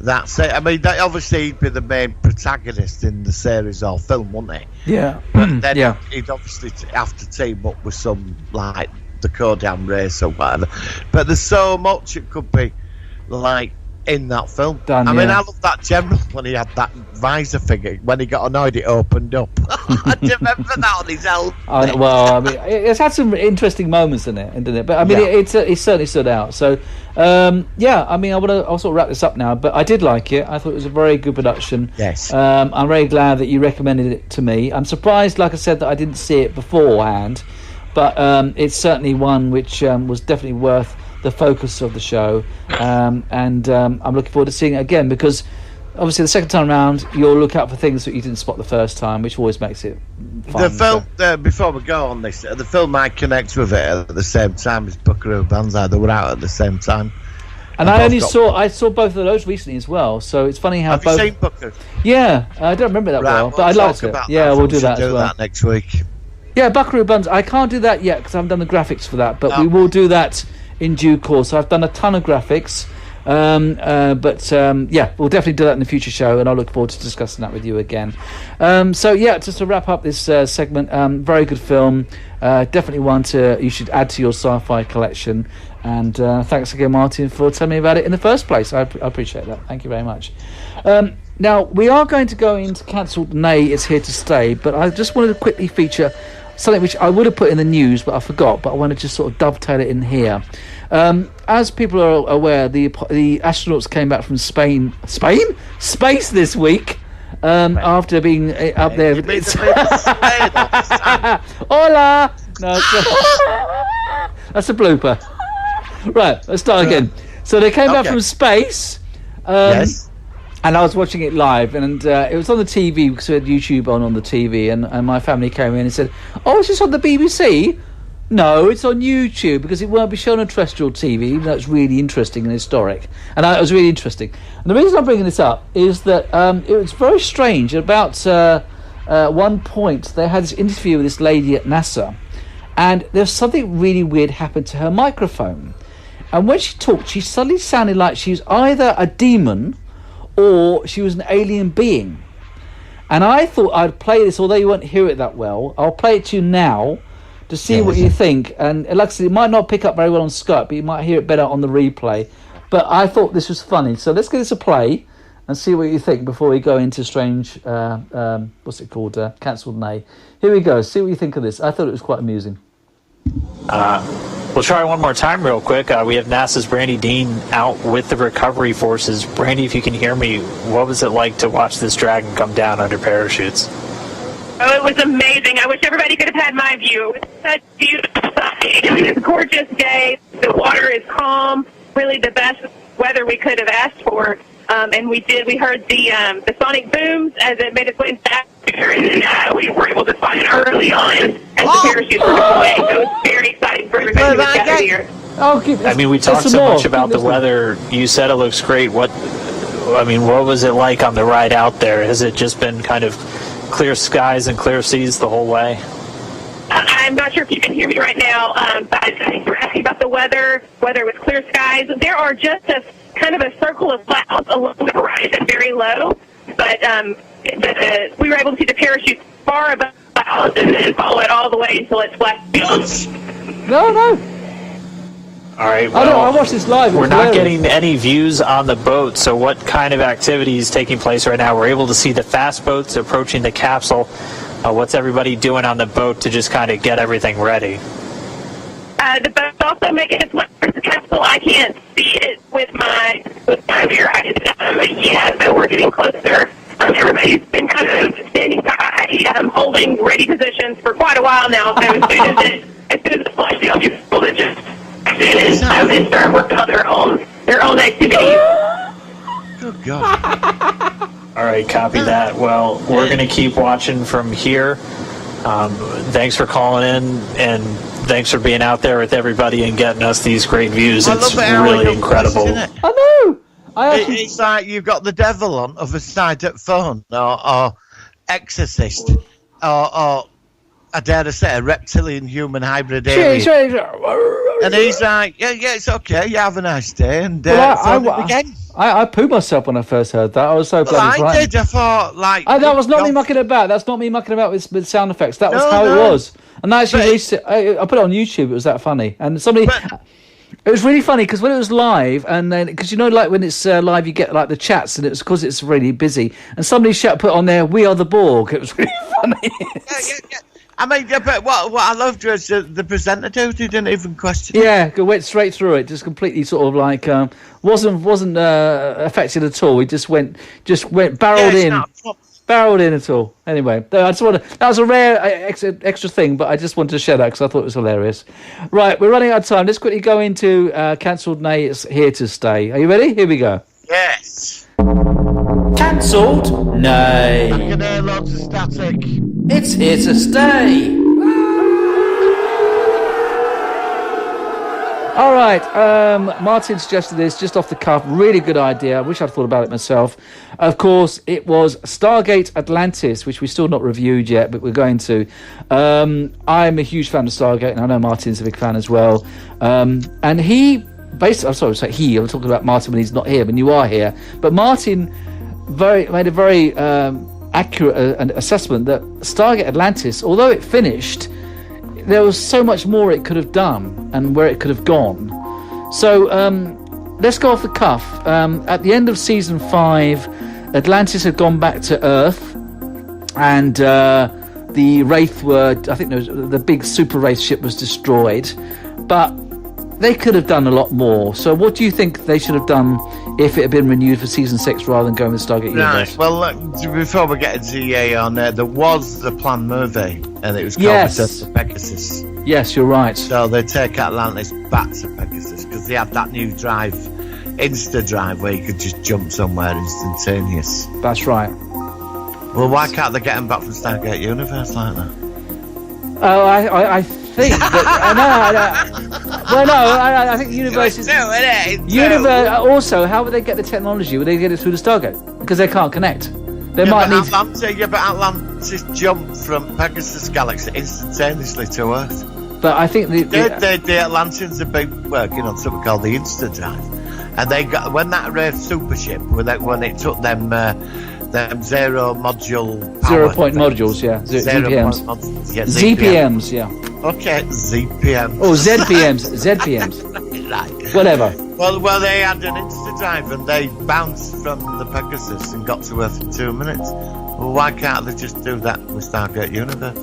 that's it. I mean, obviously he'd be the main protagonist in the series or film, wouldn't he? Yeah. But then Yeah. he'd obviously have to team up with some, like, the Kodan race or whatever. But there's so much it could be, like, in that film. I mean, I love that general when he had that visor figure. When he got annoyed, it opened up. I remember that on his helmet. Well, I mean, it's had some interesting moments in it, didn't it? But I mean, it certainly stood out. So, yeah, I mean, I'll sort of wrap this up now. But I did like it. I thought it was a very good production. Yes. I'm very glad that you recommended it to me. I'm surprised, like I said, that I didn't see it beforehand. But it's certainly one which was definitely worth the focus of the show, and I'm looking forward to seeing it again, because obviously the second time around you'll look out for things that you didn't spot the first time, which always makes it fun. The film, before we go on this, the film I connect with it at the same time as Buckaroo Banzai. They were out at the same time, and I saw both of those recently as well. So it's funny how have you seen Buckaroo? Yeah, I don't remember that well, but I liked it. Yeah, we'll do that as well. That next week. Yeah, Buckaroo Banzai. I can't do that yet because I haven't done the graphics for that, but we will do that in due course. I've done a ton of graphics, but yeah, we'll definitely do that in the future show, and I'll look forward to discussing that with you again. So yeah, just to wrap up this segment, very good film, definitely one you should add to your sci-fi collection, and thanks again, Martin, for telling me about it in the first place. I appreciate that. Thank you very much. Now we are going to go into Cancelled Nay It's Here to Stay, but I just wanted to quickly feature something which I would have put in the news, but I forgot. But I want to just sort of dovetail it in here. As people are aware, the astronauts came back from space this week, after being up there. Hola! No, that's a blooper. Right, let's start again. So they came back from space. Yes. And I was watching it live, and it was on the TV because we had YouTube on the TV, and my family came in and said, "Oh, is this on the BBC?" No, it's on YouTube because it won't be shown on terrestrial TV, even though it's really interesting and historic. And it was really interesting. And the reason I'm bringing this up is that it was very strange. About one point, they had this interview with this lady at NASA, and there's something really weird happened to her microphone. And when she talked, she suddenly sounded like she was either a demon or she was an alien being. And I thought I'd play this, although you won't hear it that well. I'll play it to you now to see what you think. And like I said, it might not pick up very well on Skype, but you might hear it better on the replay. But I thought this was funny. So let's give this a play and see what you think before we go into strange, what's it called, Cancelled Nay. Here we go. See what you think of this. I thought it was quite amusing. We'll try one more time real quick. We have NASA's Brandy Dean out with the recovery forces. Brandy, if you can hear me, what was it like to watch this Dragon come down under parachutes? Oh, it was amazing. I wish everybody could have had my view. It was such beautiful sight. I mean, it's a gorgeous day. The water is calm. Really the best weather we could have asked for. And we heard the sonic booms as it made its way back. And we were able to find it early on as the parachutes were deploying. So it was very exciting for everybody who was gathered here. I mean, we talked so much about the weather. You said it looks great. What was it like on the ride out there? Has it just been kind of clear skies and clear seas the whole way? I'm not sure if you can hear me right now, but I think you're asking about the weather, whether it was clear skies. There are just a kind of a circle of clouds along the horizon, very low, but we were able to see the parachute far above the clouds and then follow it all the way until it splashed. No. All right. I Well, watched this live. we're not getting any views on the boat. So, what kind of activity is taking place right now? We're able to see the fast boats approaching the capsule. What's everybody doing on the boat to just kind of get everything ready? The boat's also making its way towards the capsule. I can't see it with my rear eyes. Yeah, so we're getting closer. Everybody's been kind of standing by, holding ready positions for quite a while now. So as soon as the flight deal gets pulled, it just they start working on their own activities. Good God. All right, copy that. Well, we're going to keep watching from here. Thanks for calling in, and thanks for being out there with everybody and getting us these great views. It's really incredible. I know. It's like you've got the devil on other side of the phone, or exorcist, or I dare to say a reptilian human hybrid alien. And he's like, yeah, it's okay. You have a nice day, and again. I pooed myself when I first heard that. I was so bloody frightened. I thought, that was not me mucking about. That's not me mucking about with sound effects. That was how it was. And I actually I put it on YouTube. It was that funny. And somebody... It was really funny because when it was live, and then because like when it's live, you get like the chats, and it was because it's really busy. And somebody put on there, "We are the Borg." It was really funny. Yeah. I mean, but what I loved was the presenter dude who didn't even question it. Yeah, it went straight through it, just completely sort of like wasn't affected at all. He just went barreled in at all. Anyway, that was a rare extra thing, but I just wanted to share that because I thought it was hilarious. Right, we're running out of time. Let's quickly go into Cancelled Nay It's Here to Stay. Are you ready? Here we go. Yes. Cancelled Nay. I can hear lots of static. It's here to stay. All right, Martin suggested this just off the cuff. Really good idea. I wish I'd thought about it myself. Of course, it was Stargate Atlantis, which we've still not reviewed yet, but we're going to. I'm a huge fan of Stargate, and I know Martin's a big fan as well. And he, basically, I'm talking about Martin when he's not here, when you are here. But Martin made a very accurate assessment that Stargate Atlantis, although it finished, there was so much more it could have done and where it could have gone. So let's go off the cuff. At the end of season 5, Atlantis had gone back to Earth, and the Wraith I think the big super Wraith ship was destroyed, but they could have done a lot more. So what do you think they should have done if it had been renewed for season 6 rather than going with Stargate Universe? Right, well, before we get into EA on there was the planned movie, and it was called Yes. Pegasus. Yes, you're right. So they take Atlantis back to Pegasus because they have that new drive, Insta Drive, where you could just jump somewhere instantaneous. That's right. Well, why can't they get them back from Stargate Universe like that? Oh, I think that I think Universe is Universe. Also, how would they get the technology? Would they get it through the Stargate? Because they can't connect. They might need. But Atlantis jumped from Pegasus Galaxy instantaneously to Earth. But I think the Atlanteans have been working on something called the Insta Drive, and they got when that Wraith super ship when it took them zero module power 0 point modules, yeah, ZPMs. ZPMs, yeah. Okay, ZPMs. Oh, ZPMs. Right. Whatever. Well, they had an Insta Drive and they bounced from the Pegasus and got to Earth in 2 minutes. Well, why can't they just do that with Stargate Universe?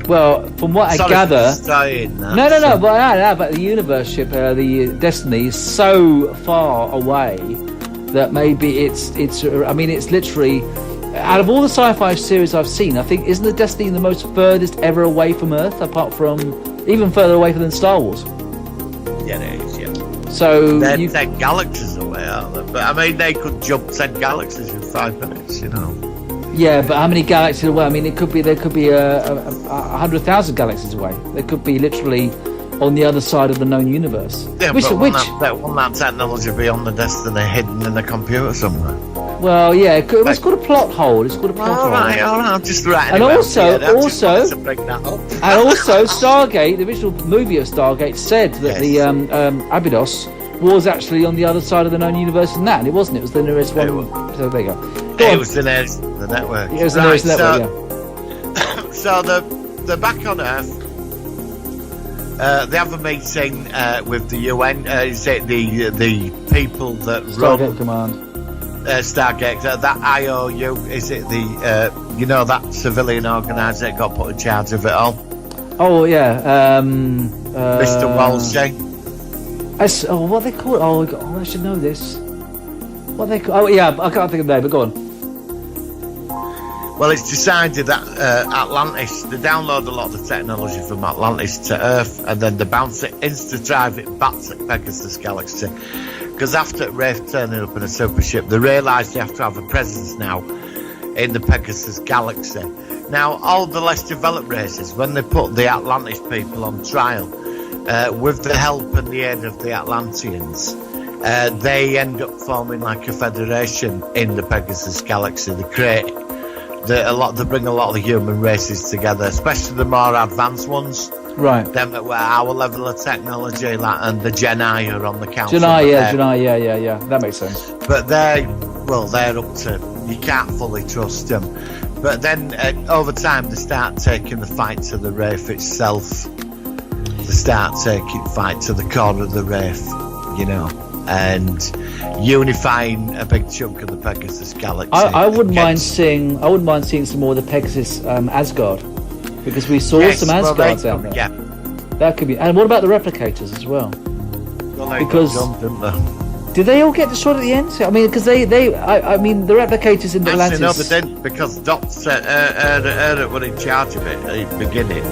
Well, from what I gather, no. But the universe ship, the Destiny, is so far away that maybe it's. I mean, it's literally out of all the sci-fi series I've seen. I think isn't the Destiny the most furthest ever away from Earth, apart from even further away than Star Wars? Yeah, it is. Yeah. So they're 10 galaxies away, aren't they? But I mean, they could jump 10 galaxies in 5 minutes. You know. Yeah, but how many galaxies away? I mean, there could be 100,000 galaxies away. They could be literally on the other side of the known universe. Yeah, but won't that technology be on the Destiny hidden in a computer somewhere? Well, yeah, it's called a plot hole. It's called a plot hole. All right, I'm just writing. And also, bring that up. And also, Stargate, the original movie of Stargate, said that the Abydos was actually on the other side of the known universe than that, and it wasn't. It was the nearest one. So there you go. It was the nearest the network. It was the nearest network, yeah. So they're back on Earth. They have a meeting with the UN. Is it the people that Stargate run Command. Stargate? That IOU, is it the that civilian organizer that got put in charge of it all? Oh yeah, Mr. Walshy. What they call it? Oh, I should know this. What they call? Oh yeah, I can't think of the name. But go on. Well, it's decided that Atlantis, they download a lot of the technology from Atlantis to Earth, and then they bounce it, drive it back to Pegasus Galaxy. Because after Wraith turning up in a super ship, they realise they have to have a presence now in the Pegasus Galaxy. Now, all the less developed races, when they put the Atlantis people on trial, with the help and the aid of the Atlanteans, they end up forming like a federation in the Pegasus Galaxy. They create they bring a lot of the human races together, especially the more advanced ones. Right. Them that were our level of technology, and the Jedi are on the council. Jedi, yeah. That makes sense. But they're up to, you can't fully trust them. But then over time they start taking the fight to the Wraith itself. They start taking fight to the core of the Wraith, and unifying a big chunk of the Pegasus Galaxy. I wouldn't mind seeing some more of the Pegasus Asgard, because we saw some Asgards out there. Yeah, that could be. And what about the replicators as well? Well, they got jumped, didn't they? Did they all get destroyed at the end? I mean, because the replicators in Atlantis. No, they didn't, because Dr. were in charge of it at the beginning.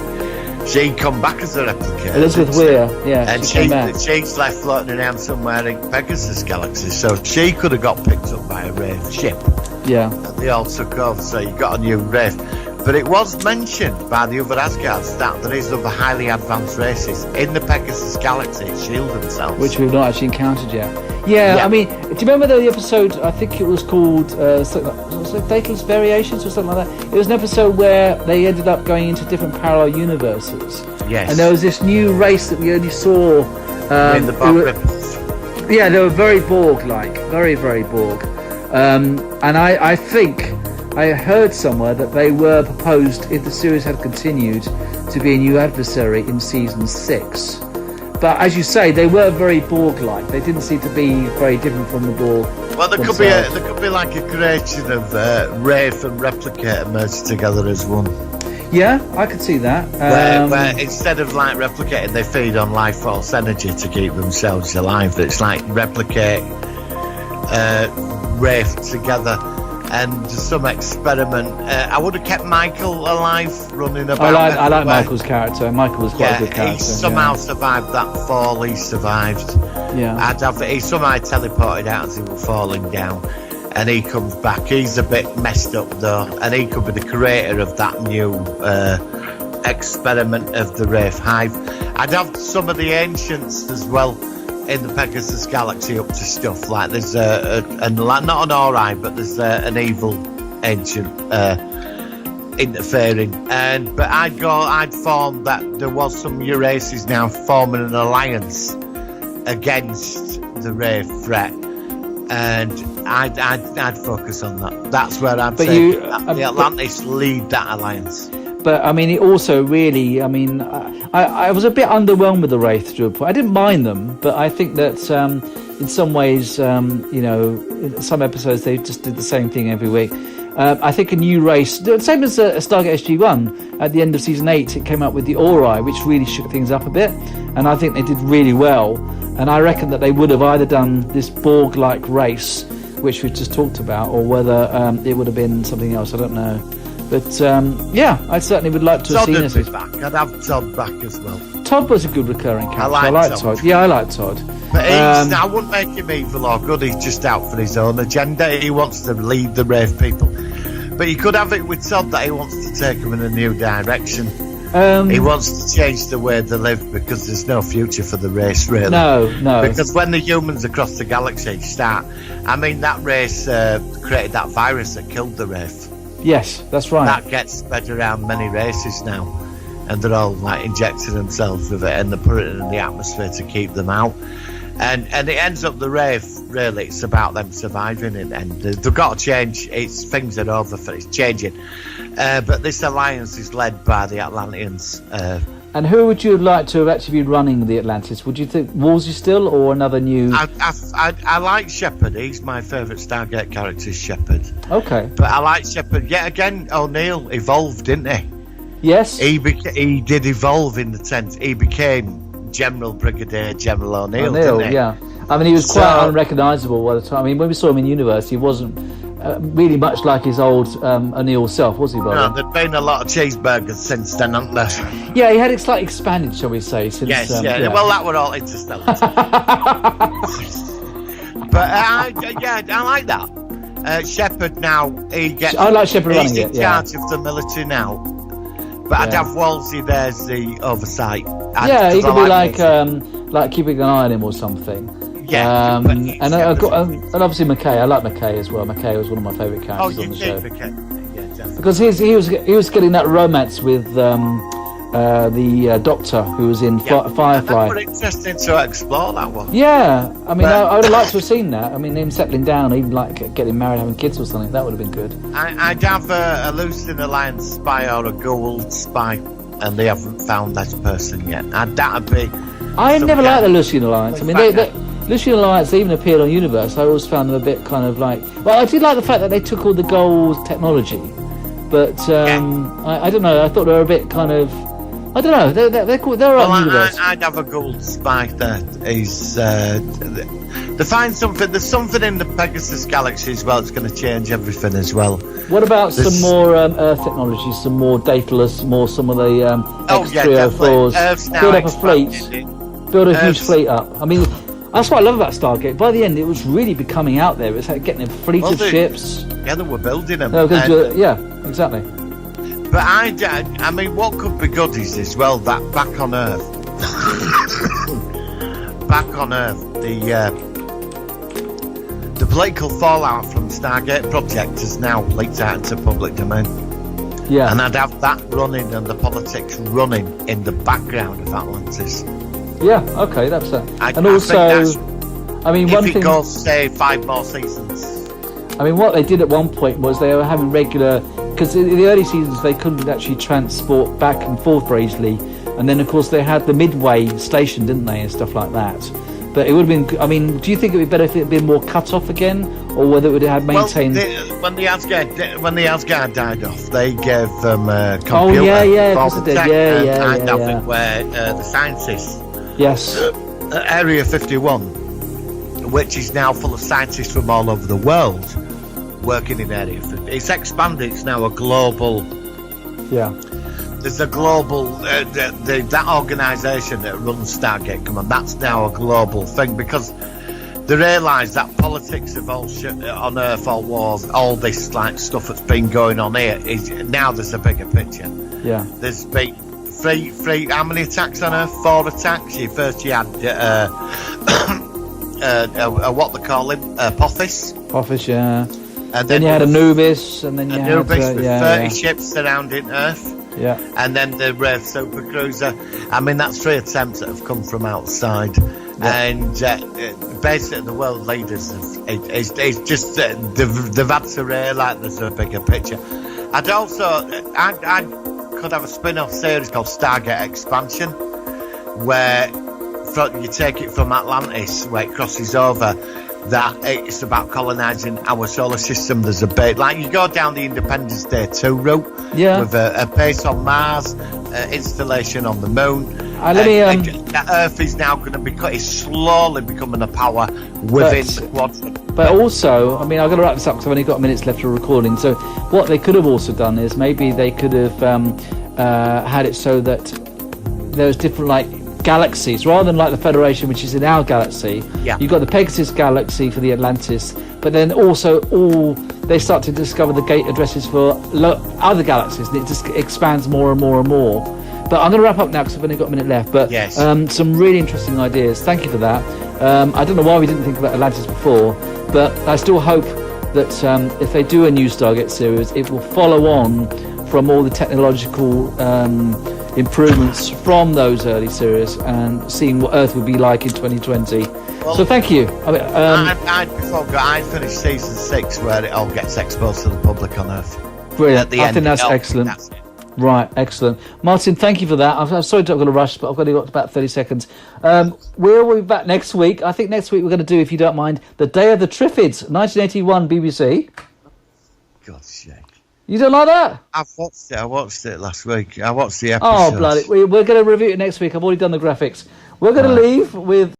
She come back as a replicator. Elizabeth Weir, yeah, and she's left floating around somewhere in Pegasus Galaxy, so she could have got picked up by a Wraith ship. Yeah. And they all took over, so you got a new Wraith. But it was mentioned by the other Asgards that there is other highly advanced races in the Pegasus Galaxy that shield themselves. Which we've not actually encountered yet. Yeah, I mean, do you remember the episode, I think it was called Fatalist Variations or something like that? It was an episode where they ended up going into different parallel universes. Yes. And there was this new race that we only saw... in the Borg ripples. Yeah, they were very Borg-like. Very, very Borg. And I think... I heard somewhere that they were proposed, if the series had continued, to be a new adversary in season 6. But as you say, they were very Borg-like. They didn't seem to be very different from the Borg. Well, there could be like a creation of Wraith and Replicator merged together as one. Yeah, I could see that. Where instead of like replicating, they feed on life force energy to keep themselves alive. It's like replicate Wraith together. And some experiment. I would have kept Michael alive, running about. I like Michael's character. Michael was quite a good character. He somehow survived that fall. He survived. Yeah. He somehow teleported out as he was falling down, and he comes back. He's a bit messed up though, and he could be the creator of that new experiment of the Wraith Hive. I'd have some of the ancients as well in the Pegasus Galaxy up to stuff. Like there's not an Ori, but there's an evil ancient interfering. But I'd form that there was some new races now forming an alliance against the Wraith threat, and I'd focus on that. That's where I'd say the Atlantis lead that alliance. But I mean, it also really, I was a bit underwhelmed with the Wraith to a point. I didn't mind them, but I think that in some ways, in some episodes they just did the same thing every week. I think a new race, the same as Stargate SG-1, at the end of season 8, it came up with the Ori, which really shook things up a bit, and I think they did really well. And I reckon that they would have either done this Borg-like race, which we just talked about, or whether it would have been something else. I don't know. But I certainly would like to have seen this. Back. I'd have Todd back as well. Todd was a good recurring character. I like Todd. Yeah, I like Todd. But I wouldn't make him evil or good. He's just out for his own agenda. He wants to lead the Wraith people. But you could have it with Todd that he wants to take them in a new direction. He wants to change the way they live, because there's no future for the race, really. No. Because when the humans across the galaxy start, that race created that virus that killed the Wraith. Yes, that's right. That gets spread around many races now, and they're all like injecting themselves with it, and they put it in the atmosphere to keep them out. And it ends up the Wraith. Really, it's about them surviving, and they've got to change. Things are over for it's changing. But this alliance is led by the Atlanteans, And who would you like to have actually been running the Atlantis? Would you think Wolsey still, or another new? I like Shepard. He's my favourite Stargate character, is Shepard. Okay. But I like Shepard. Yet again, O'Neill evolved, didn't he? Yes. He did evolve in the sense he became Brigadier General O'Neill, didn't he? Yeah. I mean, he was quite unrecognisable by the time. I mean, when we saw him in universe, he wasn't really much like his old O'Neill self, was he, Bob? No, there've been a lot of cheeseburgers since then, haven't there? Yeah, he had it slightly expanded, shall we say? Since, yes, yeah. Well, that were all Interstellar. But I like that. Shepard now, I like Shepard running it. He's in charge of the military now. But I'd have Wolsey there as the oversight. He could be like keeping an eye on him or something. Yeah, and obviously McKay. I like McKay as well. McKay was one of my favourite characters on the show. McKay. Yeah, definitely. Because he was getting that romance with the Doctor who was in Firefly. That was interesting to explore, that one. Yeah, I mean, I would have liked to have seen that. I mean, him settling down, even like getting married, having kids or something. That would have been good. I'd have a Lucien Alliance spy or a Gould spy, and they haven't found that person yet. That'd be. I never liked the Lucien Alliance. I mean, Lucien Alliance, they even appeared on Universe. I always found them a bit kind of like. Well, I did like the fact that they took all the Gold technology, but I don't know. I thought they were a bit kind of. I don't know. They're cool. They're on Universe. I'd have a Gould spy that is. They find something. There's something in the Pegasus galaxy as well. It's going to change everything as well. What about some more Earth technology? Some more Daedalus, some of the X304s. Build up a fleet. Build a huge fleet up. I mean, that's what I love about Stargate. By the end, it was really becoming out there. It's like getting a fleet of ships. Yeah, they were building them. Yeah, exactly. But I mean, what could be good is as well that back on Earth, the political fallout from Stargate project is now leaked out into public domain. Yeah, and I'd have that running and the politics running in the background of Atlantis. Yeah, okay, that's that. I mean, one if thing. It goes, say, 5 more seasons. I mean, what they did at one point was they were having regular, because in the early seasons they couldn't actually transport back and forth very easily, and then of course they had the Midway station, didn't they, and stuff like that. But it would have been. I mean, do you think it would be better if it had been more cut off again, or whether it would have maintained? Well, when the Asgard died off, they gave them a computer. Oh yeah, of course they did. Yeah. Where the scientists. Yes. Area 51, which is now full of scientists from all over the world working in Area 50. It's expanded. It's now a global. Yeah. There's a global that organisation that runs Stargate Command. That's now a global thing because they realise that politics of all shit on Earth, all wars, all this like stuff that's been going on here is now there's a bigger picture. Yeah. There's been three. How many attacks on Earth? 4 attacks. First you had what they call him, Apophis. Apophis, yeah. And then you had Anubis, and then you had with 30 ships surrounding Earth. Yeah. And then the Wraith supercruiser. I mean, that's 3 attempts that have come from outside. Yeah. And basically, the world leaders, it's just they've had to realise there's a bigger picture. I could have a spin-off series called Stargate Expansion, where you take it from Atlantis, where it crosses over. That it's about colonising our solar system. There's a bit like you go down the Independence Day 2 route, with a base on Mars, installation on the moon. Earth is now going to is slowly becoming a power within the quadrant. But also, I mean, I've got to wrap this up because I've only got minutes left for recording. So what they could have also done is maybe they could have had it so that there's different galaxies rather than like the Federation, which is in our galaxy. Yeah. You've got the Pegasus galaxy for the Atlantis, but then also they start to discover the gate addresses for other galaxies, and it just expands more and more and more. But I'm going to wrap up now because I've only got a minute left. But yes. Some really interesting ideas. Thank you for that. I don't know why we didn't think about Atlantis before, but I still hope that if they do a new Stargate series, it will follow on from all the technological improvements from those early series and seeing what Earth would be like in 2020. Well, so thank you. I finished season 6 where it all gets exposed to the public on Earth. Brilliant. I think that's excellent. Right, excellent. Martin, thank you for that. I'm sorry I'm going to rush, but I've only got about 30 seconds. We'll be back next week. I think next week we're going to do, if you don't mind, The Day of the Triffids, 1981 BBC. God's sake. You don't like that? I watched it last week. I watched the episode. Oh, bloody. We're going to review it next week. I've already done the graphics. We're going to leave with